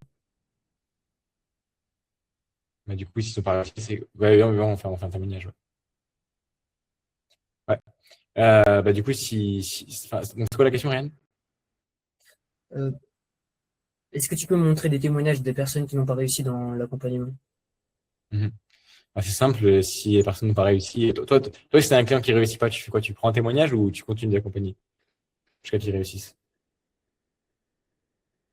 Mais du coup, s'ils sont pas réussis, c'est. Ouais, on fait un témoignage. Ouais. Ouais. Bah, du coup, enfin, donc, c'est quoi la question, Ryan? Euh, Est-ce que tu peux me montrer des témoignages des personnes qui n'ont pas réussi dans l'accompagnement? Mhm. Bah, c'est simple, si les personnes n'ont pas réussi. Toi, si t'as un client qui réussit pas, tu fais quoi? Tu prends un témoignage ou tu continues d'accompagner jusqu'à qu'il réussisse?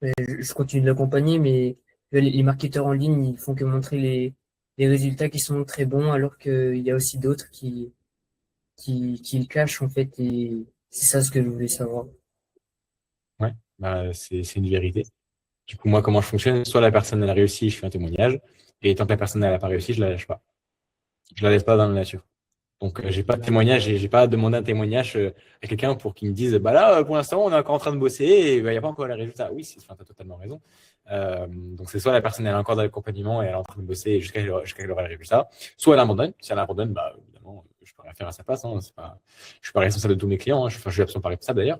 Je continue de l'accompagner, mais les marketeurs en ligne, ils font que montrer les résultats qui sont très bons, alors qu'il y a aussi d'autres qui le cachent, en fait, et c'est ça ce que je voulais savoir. Ouais, bah, c'est une vérité. Du coup, moi, comment je fonctionne? Soit la personne, elle a réussi, je fais un témoignage, et tant que la personne, elle n'a pas réussi, je la lâche pas. Je la laisse pas dans la nature. Donc, j'ai pas de témoignage et j'ai pas demandé un témoignage à quelqu'un pour qu'il me dise, bah là, pour l'instant, on est encore en train de bosser et bah, il n'y a pas encore les résultats. Oui, enfin, tu as totalement raison. Donc, c'est soit la personne, elle est encore dans l'accompagnement et elle est en train de bosser jusqu'à qu'elle aura les résultats, soit elle abandonne. Si elle abandonne, bah, évidemment, je peux rien faire à sa place. Hein. Je suis pas responsable de tous mes clients. Hein. Je suis absolument pas responsable d'ailleurs.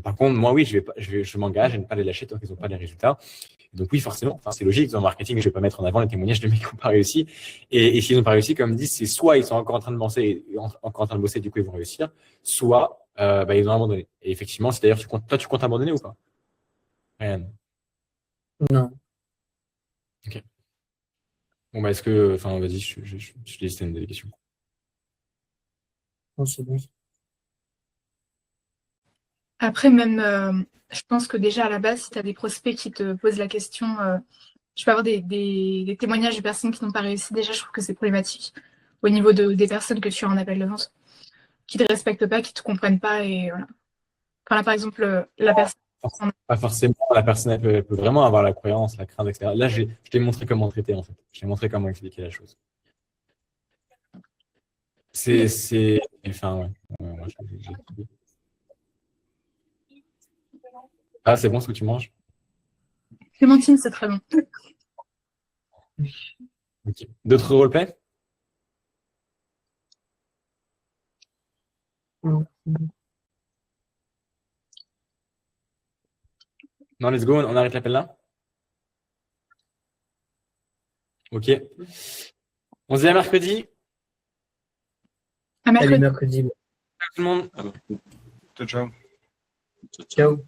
Par contre, moi, oui, je m'engage à ne pas les lâcher tant qu'ils n'ont pas les résultats. Donc oui, forcément, enfin, c'est logique, dans le marketing, je ne vais pas mettre en avant les témoignages de mecs qui n'ont pas réussi. Et s'ils n'ont pas réussi, comme dit, c'est soit ils sont encore en train de bosser, encore en train de bosser, du coup ils vont réussir, soit bah, ils ont abandonné. Et effectivement, c'est d'ailleurs, toi, tu comptes abandonner ou pas? Ryan. Non, Ok. Bon, bah, est-ce que, enfin, vas-y, je te laisse une question. non, c'est bon. Après, même, je pense que déjà à la base, si tu as des prospects qui te posent la question, tu peux avoir des témoignages de personnes qui n'ont pas réussi. Déjà, je trouve que c'est problématique au niveau des personnes que tu as en appel de vente, qui ne te respectent pas, qui ne te comprennent pas. Et voilà. Quand là, par exemple, la personne. Pas forcément, la personne, elle peut vraiment avoir la croyance, la crainte, etc. Là, je t'ai montré comment traiter, en fait. Je t'ai montré comment expliquer la chose. Enfin, ouais. Moi, Ah, c'est bon ce que tu manges? Clémentine, c'est très bon. Ok. D'autres roleplays? Non, let's go, on arrête l'appel là? Ok. On se dit à mercredi. À Allez, mercredi. mercredi. Tout le monde. Ciao, ciao. Ciao.